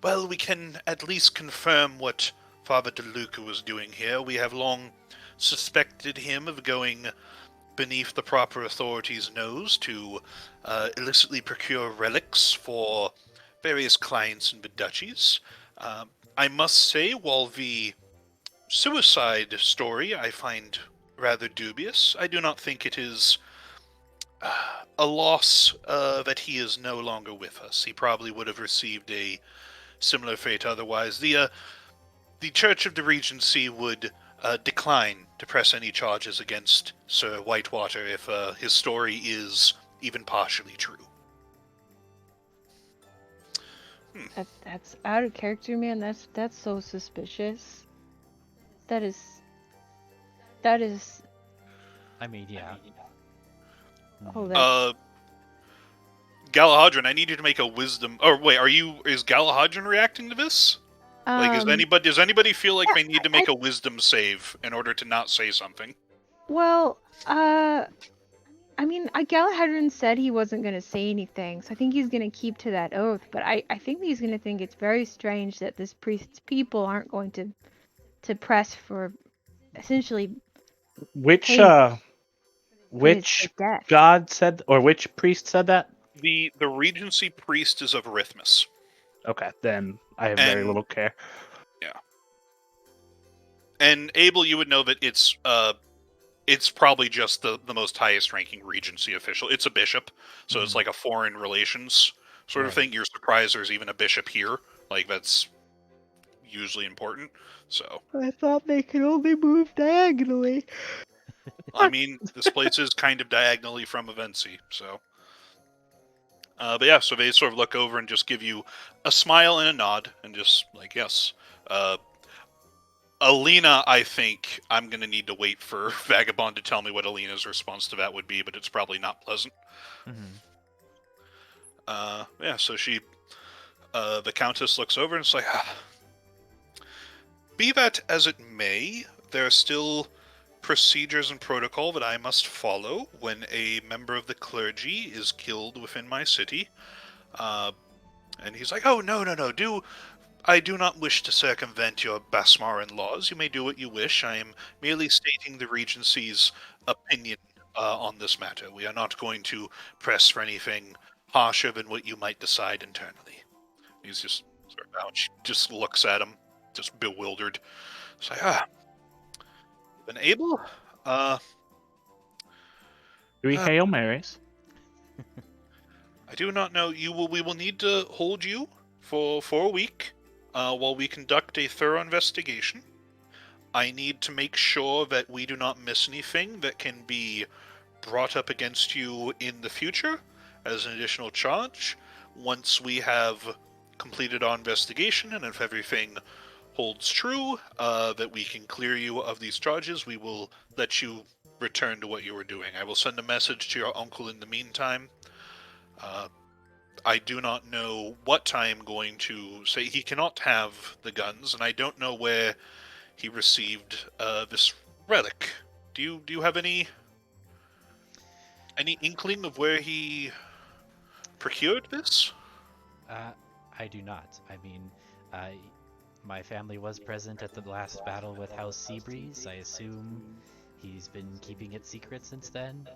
"Well, we can at least confirm what Father DeLuca was doing here. We have long suspected him of going beneath the proper authorities' nose to illicitly procure relics for various clients in the duchies. I must say, while the suicide story I find rather dubious, I do not think it is a loss that he is no longer with us. He probably would have received a similar fate otherwise. The Church of the Regency would decline to press any charges against Sir Whitewater if his story is even partially true." That's out of character, man. That's so suspicious. That is. I mean, yeah. Oh, Mhm. that's. Galahadran, I need you to make a wisdom. Or wait, is Galahadran reacting to this? Like, does anybody feel like they need to make a wisdom save in order to not say something? Well, I mean, Galahadran said he wasn't going to say anything, so I think he's going to keep to that oath. But I think he's going to think it's very strange that this priest's people aren't going to press for essentially Which payment for his death. god said, or which priest said that? The Regency priest is of Rithmus. Okay, then I have very And- little care. Yeah. And Abel, you would know that it's it's probably just the most highest ranking regency official. It's a bishop, so it's Mhm. like a foreign relations sort of Right. thing. You're surprised there's even a bishop here. Like, that's usually important. So, I thought they could only move diagonally. I mean, this place is kind of diagonally from Avency, so. But yeah, so they sort of look over and just give you a smile and a nod, and just like, yes. Alina, I think I'm going to need to wait for Vagabond to tell me what Alina's response to that would be, but it's probably not pleasant. Mhm. Yeah, so the Countess looks over and is like, be that as it may, there are still procedures and protocol that I must follow when a member of the clergy is killed within my city. And he's like, oh, no, I do not wish to circumvent your Basmaran laws. You may do what you wish. I am merely stating the Regency's opinion on this matter. We are not going to press for anything harsher than what you might decide internally. He's just sort of out. She just looks at him, just bewildered. It's like, been able? Three Uh, Hail Marys. I do not know. We will need to hold you for a week while we conduct a thorough investigation. I need to make sure that we do not miss anything that can be brought up against you in the future as an additional charge. Once we have completed our investigation, and if everything holds true, that we can clear you of these charges, we will let you return to what you were doing. I will send a message to your uncle in the meantime. I do not know what I am going to say. He cannot have the guns, and I don't know where he received this relic. Do you have any inkling of where he procured this? I do not. I mean, I my family was present at the last battle with House Seabreeze. I assume he's been keeping it secret since then.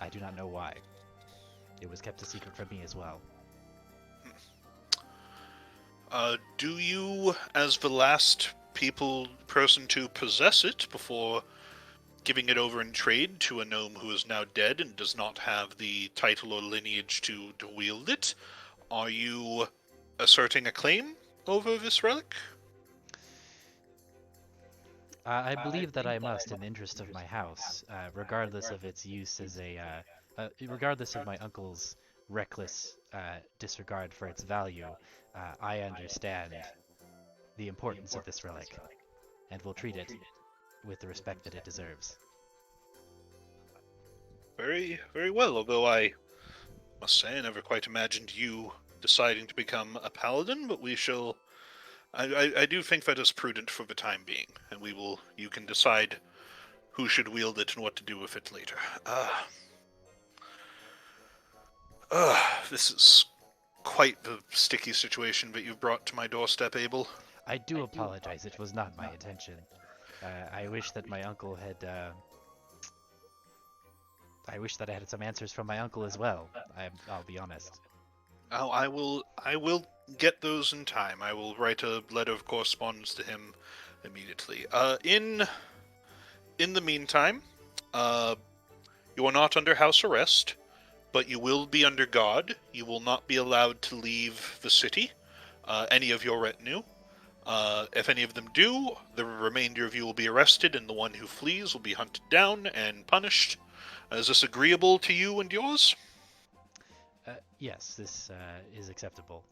I do not know why. It was kept a secret from me as well. Do you, as the last person to possess it before giving it over in trade to a gnome who is now dead and does not have the title or lineage to wield it, are you asserting a claim over this relic? I believe that I must, in the interest of my house, regardless of its use as regardless of my uncle's reckless disregard for its value. I understand the importance of this relic, and will treat it with the respect that it deserves. Very, very well, although I must say I never quite imagined you deciding to become a paladin, but we shall... I do think that is prudent for the time being, and you can decide who should wield it and what to do with it later. This is quite the sticky situation that you've brought to my doorstep, Abel. I do apologize. It was not my intention. I wish that my uncle had. I wish that I had some answers from my uncle as well. I'll be honest. Oh, I will get those in time. I will write a letter of correspondence to him immediately. In the meantime, you are not under house arrest, but you will be under guard. You will not be allowed to leave the city, any of your retinue. If any of them do, the remainder of you will be arrested, and the one who flees will be hunted down and punished. Is this agreeable to you and yours? Yes, this is acceptable.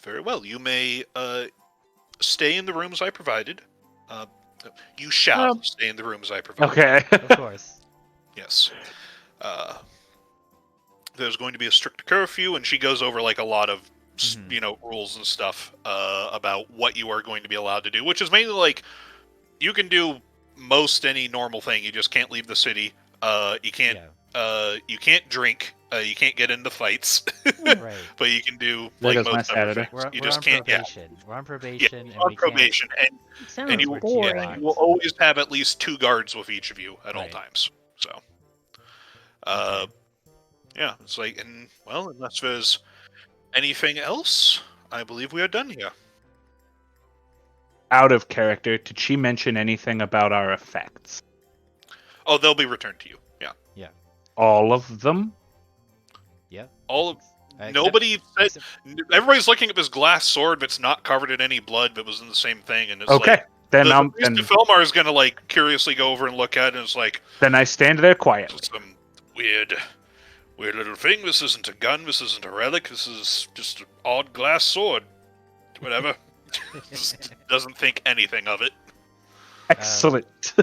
Very well. You may stay in the rooms I provided. You shall stay in the rooms I provided. Okay. Of course. Yes. There's going to be a strict curfew, and she goes over like a lot of rules and stuff about what you are going to be allowed to do, which is mainly like you can do most any normal thing. You just can't leave the city. You can't. Yeah. You can't drink. You can't get into fights. Right. But you can do There like goes my most other Saturday. things. You We're just on can't. probation. We're on probation, Yeah, and on we probation, Sounds and you we're boring. locked. you will always have at least 2 guards with each of you at all Right. times. So, Okay. yeah, it's like, and well, unless there's anything else, I believe we are done here. out of character, did she mention anything about our effects? Oh, they'll be returned to you. Yeah. All of them? Yep. All of Except- nobody said. except- Everybody's looking at this glass sword that's not covered in any blood, but was in the same thing, and it's Okay. like Then the I'm priest of Felmar is gonna like curiously go over and look at it, and it's like then I stand there quietly. some weird little thing. This isn't a gun. This isn't a relic. This is just an odd glass sword. Whatever. Just doesn't think anything of it. Excellent.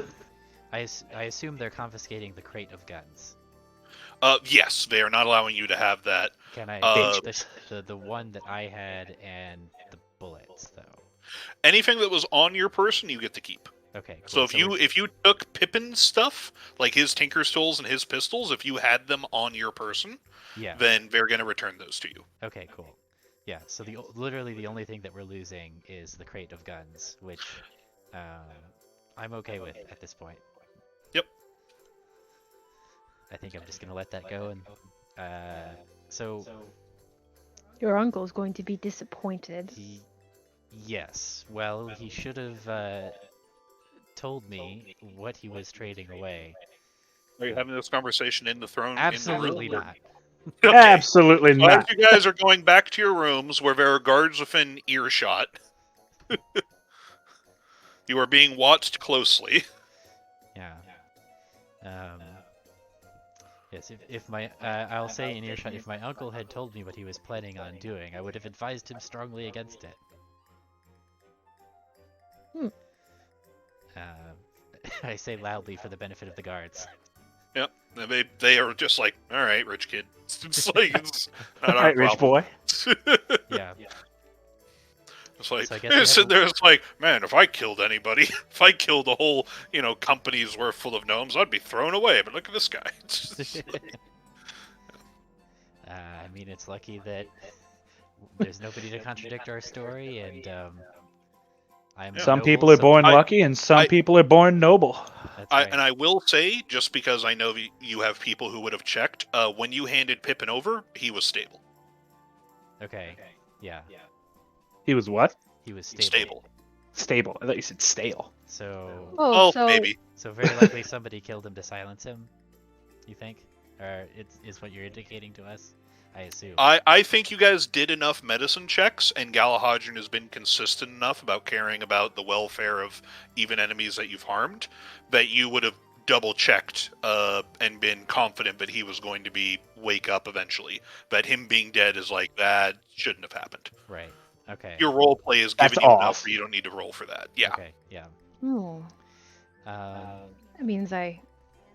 I assume they're confiscating the crate of guns. Yes, they are not allowing you to have that. Can I the one that I had and the bullets though? Anything that was on your person, you get to keep. Okay. So Cool. if you took Pippin's stuff, like his Tinker's tools and his pistols, if you had them on your person, yeah. then they're going to return those to you. Okay. Cool. Yeah. So literally the only thing that we're losing is the crate of guns, which I'm okay with at this point. Yep. I think I'm just gonna let that go, and so Your uncle's going to be disappointed. yes. Well, he should have told me what he was trading away. Are you having this conversation in the throne? Absolutely in the room? not. Okay. Absolutely So as not. you guys are going back to your rooms where there are guards within earshot, you are being watched closely. Yeah. Yes. If my I'll say in earshot, if my uncle had told me what he was planning on doing, I would have advised him strongly against it. I say loudly for the benefit of the guards. Yep. They are just like, all right, rich kid. It's like it's not All our right, rich problem. boy. Yeah. It's like So I guess they're we sitting have there. It's like, man, if I killed anybody, if I killed a whole, company's worth full of gnomes, I'd be thrown away. But look at this guy. I mean, it's lucky that there's nobody to contradict our story, and I'm Some noble, people are so- born lucky, and some people are born noble. That's right. And I will say, just because I know you have people who would have checked, when you handed Pippin over, he was stable. Okay. Yeah. He was what? He was stable. Stable. Stable. I thought you said stale. So Oh, so maybe. very likely somebody killed him to silence him. You think? Or is what you're indicating to us? I assume. I think you guys did enough medicine checks, and Galahadrian has been consistent enough about caring about the welfare of even enemies that you've harmed, that you would have double-checked and been confident that he was going to wake up eventually. But him being dead is like, that shouldn't have happened. Right. Okay. Your role play is That's giving you off. enough where you don't need to roll for that. Yeah. Okay. Yeah. Oh, that means I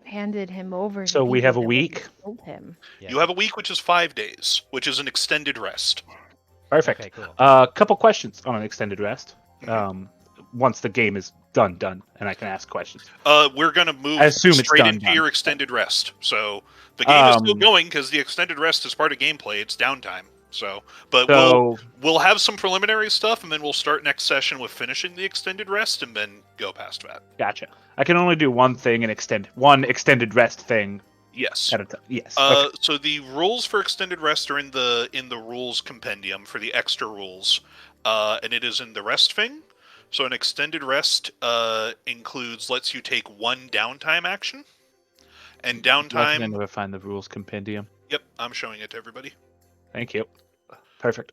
handed him over. So to we people have a that week. Killed him. Yeah. You have a week, which is 5 days, which is an extended rest. Perfect. Okay. Cool. Couple questions on an extended rest. Once the game is done, and I can ask questions. We're going to move I assume it's straight done, into done. your extended rest. So the game is still Um, going because the extended rest is part of gameplay. It's downtime. But So we'll have some preliminary stuff, and then we'll start next session with finishing the extended rest, and then go past that. gotcha. I can only do one thing and one extended rest thing Yes. at a time. Yes. Okay. So the rules for extended rest are in the rules compendium for the extra rules, and it is in the rest thing. So an extended rest lets you take one downtime action, and Why can I downtime. never find the rules compendium? Yep, I'm showing it to everybody. Thank you. Perfect.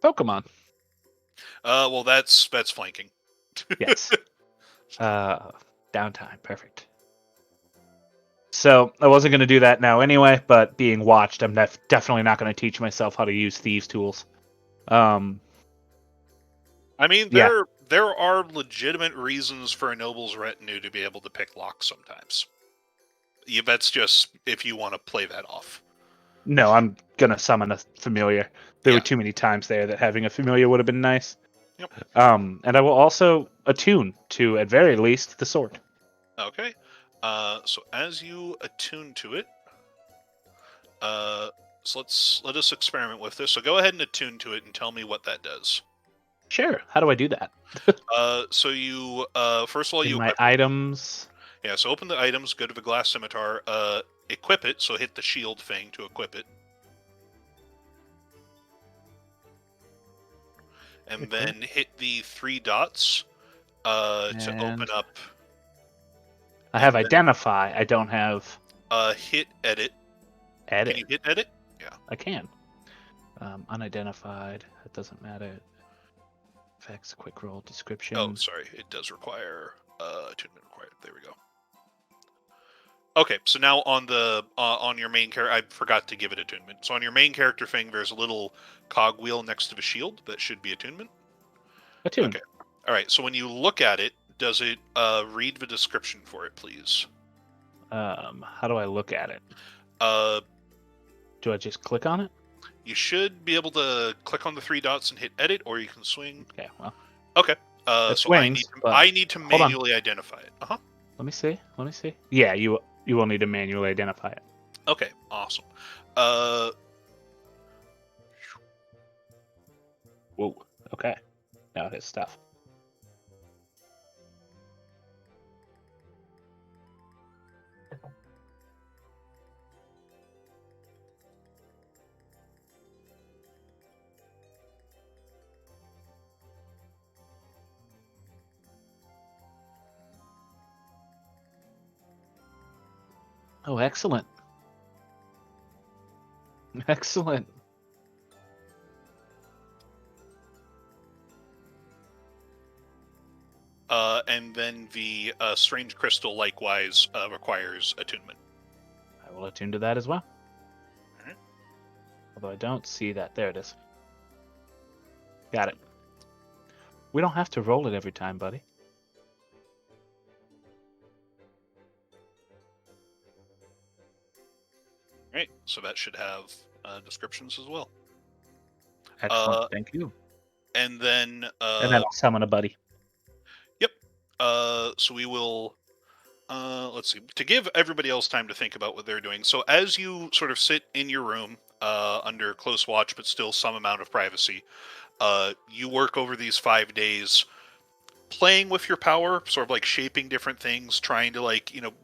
Pokemon. Well, that's flanking. Yes. Downtime. Perfect. So I wasn't going to do that now anyway, but being watched, I'm definitely not going to teach myself how to use thieves' tools. I mean, Yeah. there are legitimate reasons for a noble's retinue to be able to pick locks sometimes. Yeah, that's just if you want to play that off. No, I'm going to summon a familiar. There Yeah. were too many times there that having a familiar would have been nice. Yep. And I will also attune to, at very least, the sword. Okay. So as you attune to it, so let us experiment with this. So go ahead and attune to it and tell me what that does. Sure. How do I do that? So you first of all In you my equip, items. yeah. So open the items, go to the glass scimitar, equip it. So hit the shield thing to equip it. and Okay, cool. then hit the 3 dots to open And up. I have and then, identify. I don't have hit edit. edit. Can you hit edit? I can. Unidentified. That doesn't matter. Effects, quick roll, description. Oh, sorry. It does require attunement required. There we go. Okay, so now on the on your main character, I forgot to give it attunement. So on your main character thing, there's a little cogwheel next to the shield that should be attunement. Attune. Okay. All right. So when you look at it, does it read the description for it, please? How do I look at it? Do I just click on it? You should be able to click on the 3 dots and hit edit, or you can swing. Okay, well, Okay. it So swings, but I need to hold on. manually identify it. let me see. Yeah, you will need to manually identify it. Okay. Awesome. Whoa. Okay. Now his stuff. Oh, excellent. Excellent. And then the strange crystal likewise requires attunement. I will attune to that as well. Alright. Although I don't see that. There it is. Got it. We don't have to roll it every time, buddy. Right. So that should have descriptions as well. Excellent. Thank you. And then And then I'll summon a buddy. Yep. So we will. Let's see. To give everybody else time to think about what they're doing. So as you sort of sit in your room, under close watch, but still some amount of privacy, you work over these 5 days, playing with your power, sort of like shaping different things, trying to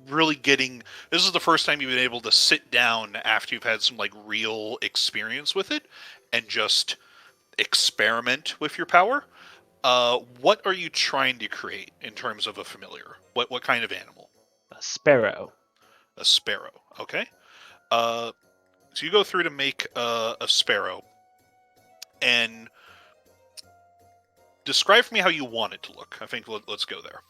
really getting. This is the first time you've been able to sit down after you've had some real experience with it, and just experiment with your power. What are you trying to create in terms of a familiar? What kind of animal? A sparrow. A sparrow. Okay. So you go through to make a sparrow, and describe for me how you want it to look. I think let's go there.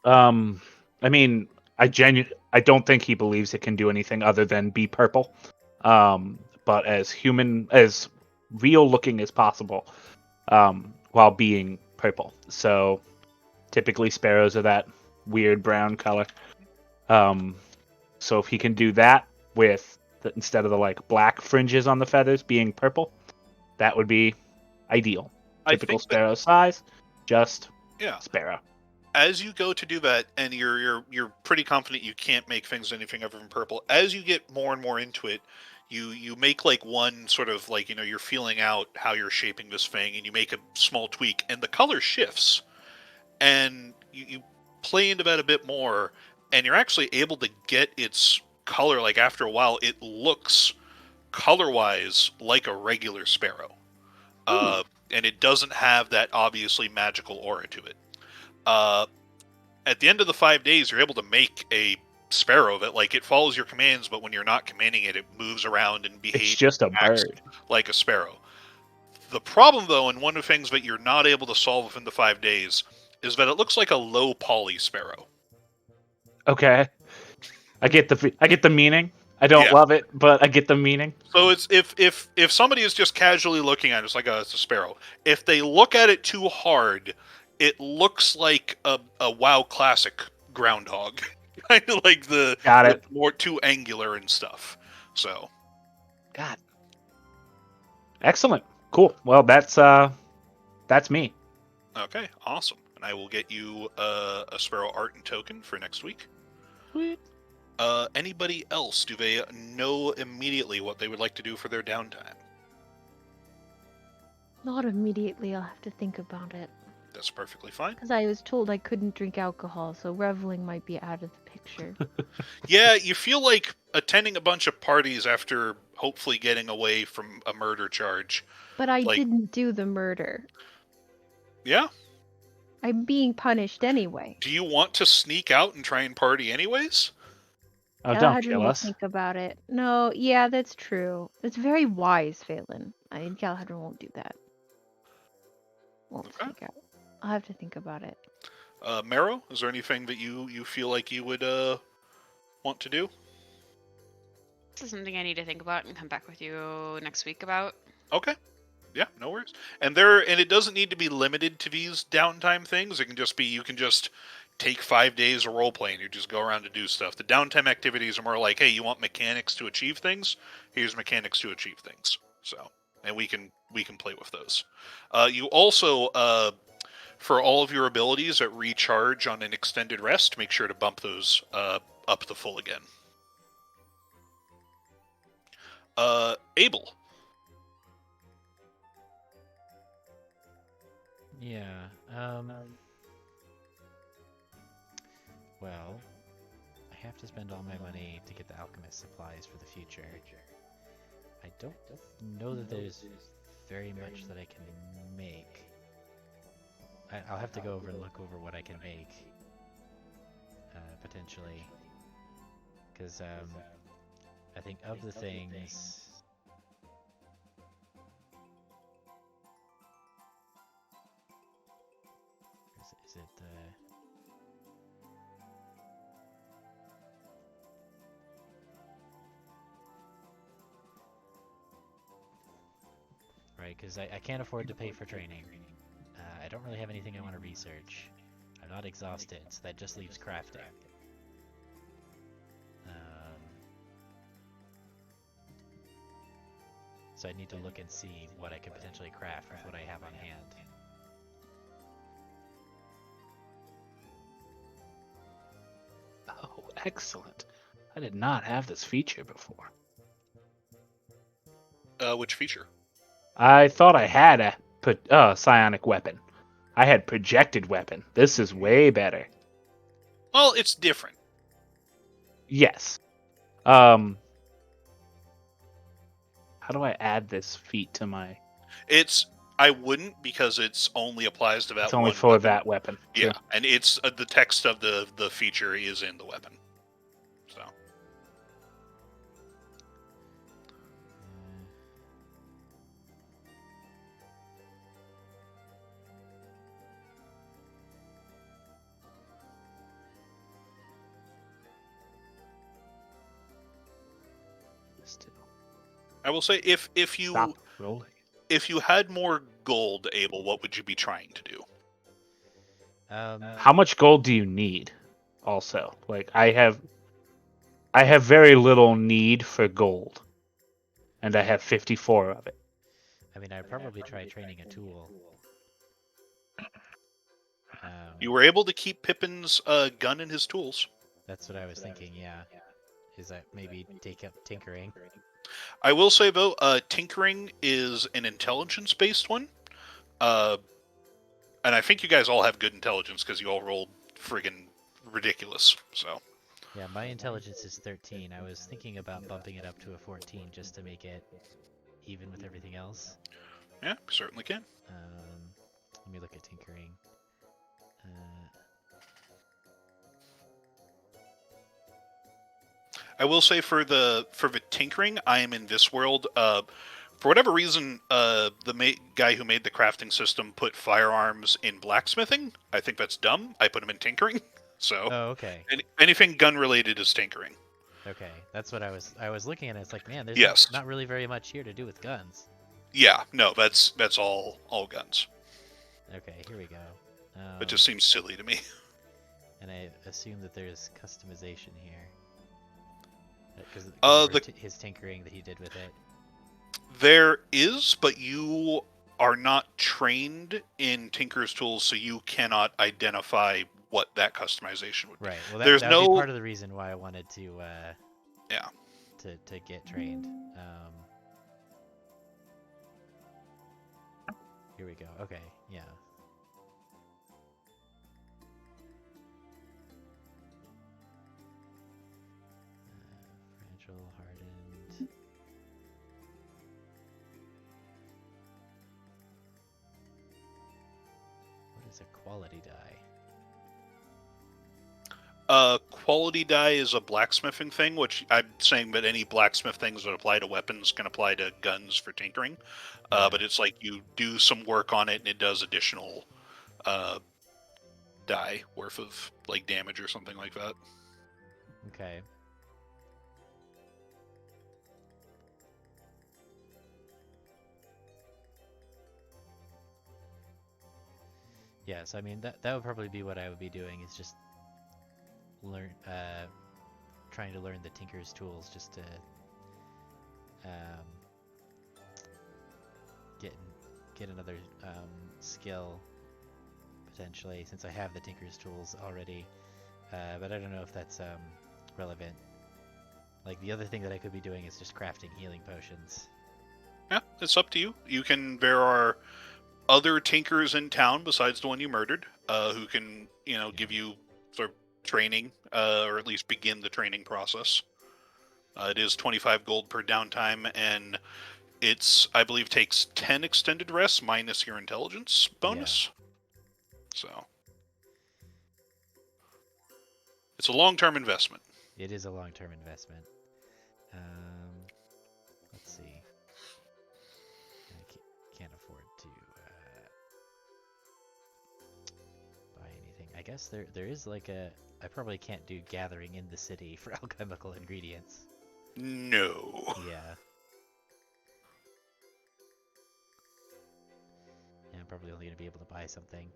I mean, I don't think he believes it can do anything other than be purple. But as real looking as possible, while being purple. So typically sparrows are that weird brown color. So if he can do that with instead of the black fringes on the feathers being purple, that would be ideal. Typical sparrow size, just sparrow. As you go to do that, and you're pretty confident you can't make things anything other than purple. As you get more and more into it, you make one sort of you're feeling out how you're shaping this thing, and you make a small tweak, and the color shifts, and you play into that a bit more, and you're actually able to get its color. After a while, it looks color-wise like a regular sparrow, and it doesn't have that obviously magical aura to it. At the end of the 5 days, you're able to make a sparrow that it follows your commands, but when you're not commanding it, it moves around and behaves. It's just a bird, like a sparrow. The problem, though, and one of the things that you're not able to solve within the 5 days, is that it looks like a low poly sparrow. Okay, I get the meaning. I don't love it, but I get the meaning. So it's if somebody is just casually looking at it, it's it's a sparrow. If they look at it too hard, it looks like a WoW classic groundhog, kind of like the more too angular and stuff. So, God, excellent, cool. Well, that's me. Okay, awesome. And I will get you a sparrow art and token for next week. Sweet. Anybody else? Do they know immediately what they would like to do for their downtime? Not immediately. I'll have to think about it. That's perfectly fine. Because I was told I couldn't drink alcohol, so reveling might be out of the picture. Yeah, you feel like attending a bunch of parties after hopefully getting away from a murder charge. But I didn't do the murder. Yeah. I'm being punished anyway. Do you want to sneak out and try and party anyways? Oh, don't Galahadrin kill will us. think about it. No, yeah, that's true. That's very wise, Phelan. Galahadrin won't do that. Won't Okay. sneak out. I'll have to think about it. Marrow, is there anything that you feel like you would want to do? This is something I need to think about and come back with you next week about. Okay. Yeah, no worries. And it doesn't need to be limited to these downtime things. It can just be you can just take 5 days of role playing. You just go around to do stuff. The downtime activities are more like, hey, you want mechanics to achieve things? Here's mechanics to achieve things. So, and we can play with those. You also for all of your abilities at recharge on an extended rest, make sure to bump those up to full again. Abel. Yeah. Well, I have to spend all my money to get the alchemist supplies for the future. I don't know that there's very much that I can make. I'll have to go over and look over what I can make, potentially. Because, I think of the things... Is it, Right, because I can't afford to pay for training. I don't really have anything I want to research. I'm not exhausted, so that just leaves crafting. So I need to look and see what I could potentially craft with what I have on hand. Oh, excellent. I did not have this feature before. Which feature? I thought I had a psionic weapon. I had projected weapon. This is way better. Well, it's different. Yes. How do I add this feat to my... I wouldn't because it's only applies to that It's only one for weapon. that weapon. True. Yeah, and it's the text of the feature is in the weapon. So Still. I will say if Stop rolling. you had more gold, Abel, what would you be trying to do? How much gold do you need? Also, like I have very little need for gold, and I have 54 of it. I mean, I'd probably try training a tool. You were able to keep Pippin's gun in his tools. That's what I was thinking, yeah. Is that maybe take up tinkering? I will say though, tinkering is an intelligence-based one, and I think you guys all have good intelligence because you all rolled friggin' ridiculous. So Yeah, my intelligence is 13. I was thinking about bumping it up to a 14 just to make it even with everything else. yeah, you certainly can. Let me look at tinkering. I will say for the tinkering, I am in this world. For whatever reason, the guy who made the crafting system put firearms in blacksmithing. I think that's dumb. I put them in tinkering. So, Oh, okay. Anything gun related is tinkering. Okay, that's what I was looking at. It's like, man, there's Yes. not really very much here to do with guns. Yeah, no, that's all guns. Okay, here we go. It just seems silly to me. And I assume that there's customization here. Because his tinkering that he did with it. There is, but you are not trained in Tinker's tools, so you cannot identify what that customization would be. Right. Well, There's that no would be part of the reason why I wanted to. Yeah. To get trained. Here we go. Okay. Yeah. Fragile, hardened. quality die? Quality die is a blacksmithing thing, which I'm saying that any blacksmith things that apply to weapons can apply to guns for tinkering. Yeah. But it's like you do some work on it and it does additional die worth of like damage or something like that. Okay. Yeah, so I mean that would probably be what I would be doing, is just trying to learn the tinker's tools, just to get another skill potentially, since I have the tinker's tools already. But I don't know if that's relevant. Like, the other thing that I could be doing is just crafting healing potions. Yeah, it's up to you. There are other tinkers in town besides the one you murdered, who can, give you sort of training, or at least begin the training process. It is 25 gold per downtime, and I believe, takes 10 extended rests minus your intelligence bonus. So it's a long-term investment. It is a long-term investment. Let's see. I can't afford to buy anything. I guess there is like I probably can't do gathering in the city for alchemical ingredients. No. Yeah. Yeah, I'm probably only gonna be able to buy something.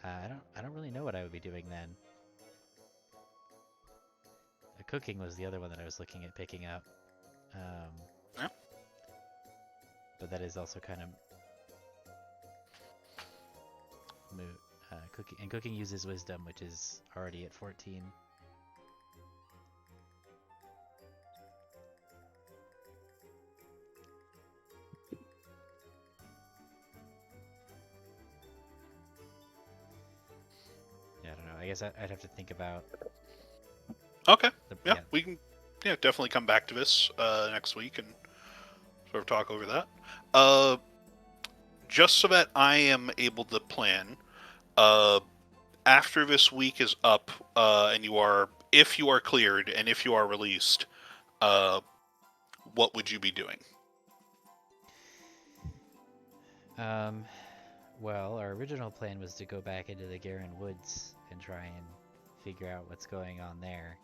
I don't really know what I would be doing then. Cooking was the other one that I was looking at picking up. Yeah. But that is also kind of moot. Cooking uses wisdom, which is already at 14. Yeah, I don't know. I guess I'd have to think about. Okay. Yeah, we can. Yeah, definitely come back to this next week and sort of talk over that. Just so that I am able to plan. After this week is up, and if you are cleared and if you are released, what would you be doing? Well, our original plan was to go back into the Garen Woods and try and figure out what's going on there.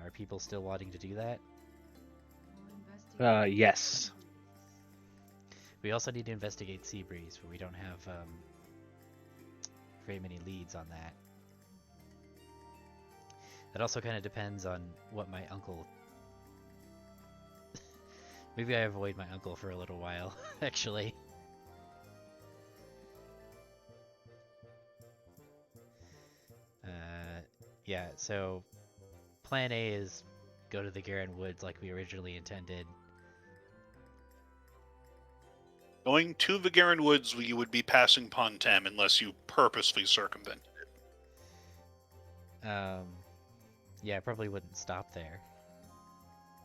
Are people still wanting to do that? Yes. We also need to investigate Seabreeze, but we don't have very many leads on that. That also kind of depends on what my uncle... Maybe I avoid my uncle for a little while, actually. Yeah, so plan A is go to the Garen Woods like we originally intended. Going to the Garen Woods, you would be passing Pontem unless you purposely circumvented it. Yeah, I probably wouldn't stop there.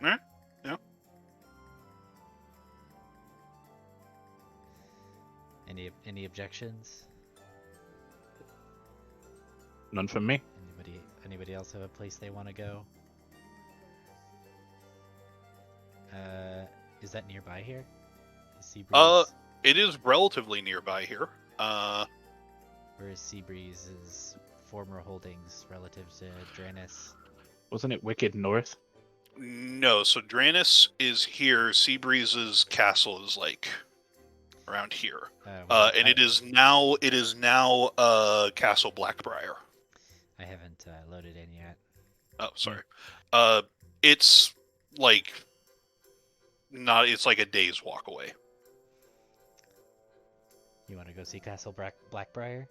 Alright, yeah. Any objections? None from me. Anybody else have a place they want to go? Is that nearby here? Is Seabreeze? It is relatively nearby here. Where is Seabreeze's former holdings relative to Dranis? Wasn't it Wicked North? No, so Dranis is here. Seabreeze's castle is like around here, and it is now Castle Blackbriar. I haven't loaded in yet. Oh, sorry. It's like it's like a day's walk away. You want to go see Castle Blackbriar?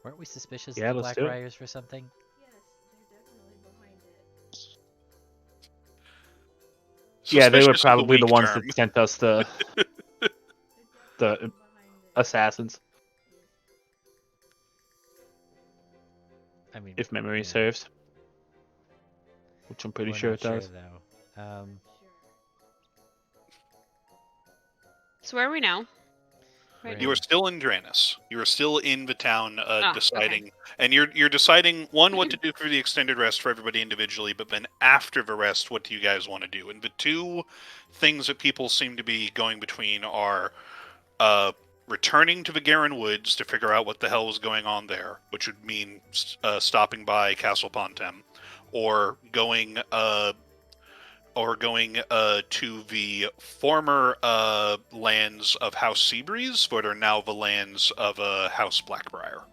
Weren't we suspicious Yeah, of the let's do it. Blackbriars for something? Yes, they're definitely behind it. Yeah, they were Suspicious is probably the weak ones term. that sent us the assassins, I mean, if memory yeah, serves. Which I'm pretty we're sure not it does. Sure, though. So where are we now? Wait, You are still in Dranis. You are still in the town, okay. deciding, and you're deciding one what to do for the extended rest for everybody individually, but then after the rest, what do you guys want to do? And the two things that people seem to be going between are returning to the Garen Woods to figure out what the hell was going on there, which would mean stopping by Castle Pontem, or going to the former lands of House Seabreeze, but are now the lands of House Blackbriar.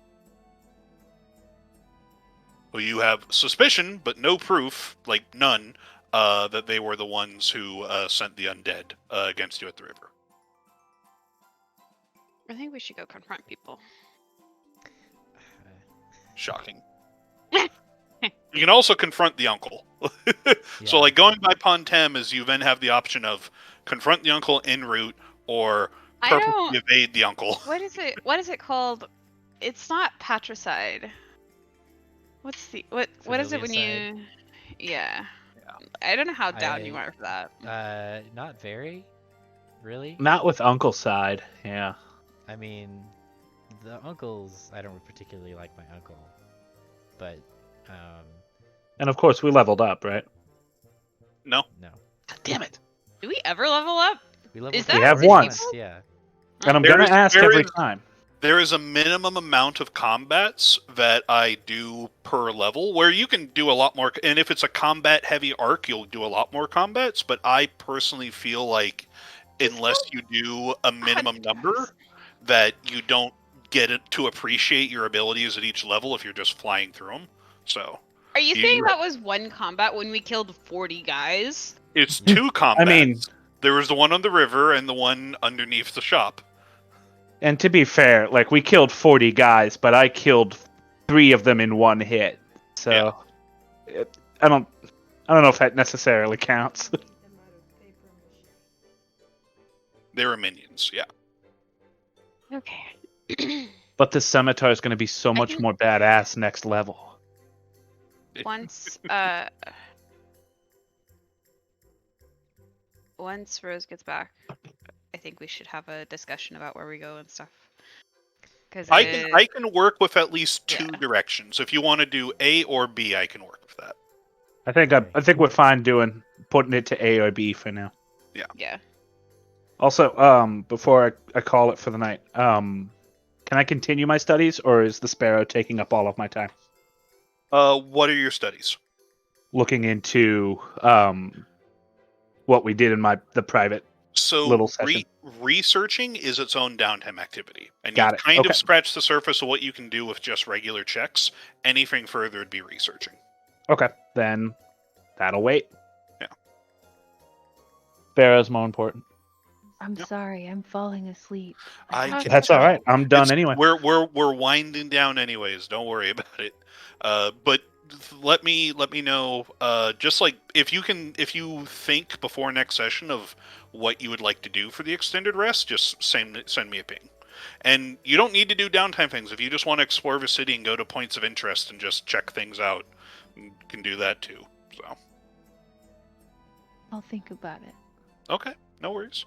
Well, you have suspicion, but no proof, like none, that they were the ones who sent the undead against you at the river. I think we should go confront people. Shocking. You can also confront the uncle. So, like, going by Pontem is you then have the option of confront the uncle en route or I purposely don't. evade the uncle. What is it? What is it called? It's not patricide. What's the what is it when you? Yeah. I don't know how down you are for that. Not very, really. Not with Uncle's side, yeah. I mean, the uncles. I don't particularly like my uncle, but And of course, we leveled up, right? No. no. God damn it! Do we ever level up? We leveled Is up that We have with once. people? Yeah. And I'm There gonna is- ask there every is- time. There is a minimum amount of combats that I do per level, where you can do a lot more. And if it's a combat-heavy arc, you'll do a lot more combats. But I personally feel like, unless you do a minimum number, that you don't get it to appreciate your abilities at each level if you're just flying through them. So Are you You- saying that was one combat when we killed 40 guys? it's two combats. I mean, there was the one on the river and the one underneath the shop. and to be fair, like we killed 40 guys, but I killed 3 of them in one hit. So I don't know if that necessarily counts. They were minions, yeah. Okay. But this scimitar is going to be so much think- more badass next level. Once once Rose gets back, I think we should have a discussion about where we go and stuff. Because I can work with at least two Yeah. directions. If you want to do A or B, I can work with that. I think we're fine putting it to A or B for now. yeah. Also, before I call it for the night, can I continue my studies, or is the sparrow taking up all of my time? What are your studies? Looking into what we did in the private. So Little session. researching is its own downtime activity, and Got you it. kind Okay. of scratch the surface of what you can do with just regular checks. Anything further would be researching. Okay, then that'll wait. Yeah. Sparrow's more important. I'm Yep. sorry, I'm falling asleep. I Okay. can That's all tell. right. I'm done It's- anyway. We're winding down anyways. Don't worry about it. But let me know. Just like if you think before next session of what you would like to do for the extended rest, just send me a ping. And you don't need to do downtime things. If you just want to explore the city and go to points of interest and just check things out, you can do that too. So I'll think about it. okay, no worries.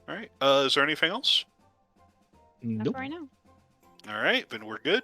All right. Is there anything else? Not Nope. for right now. All right, then we're good.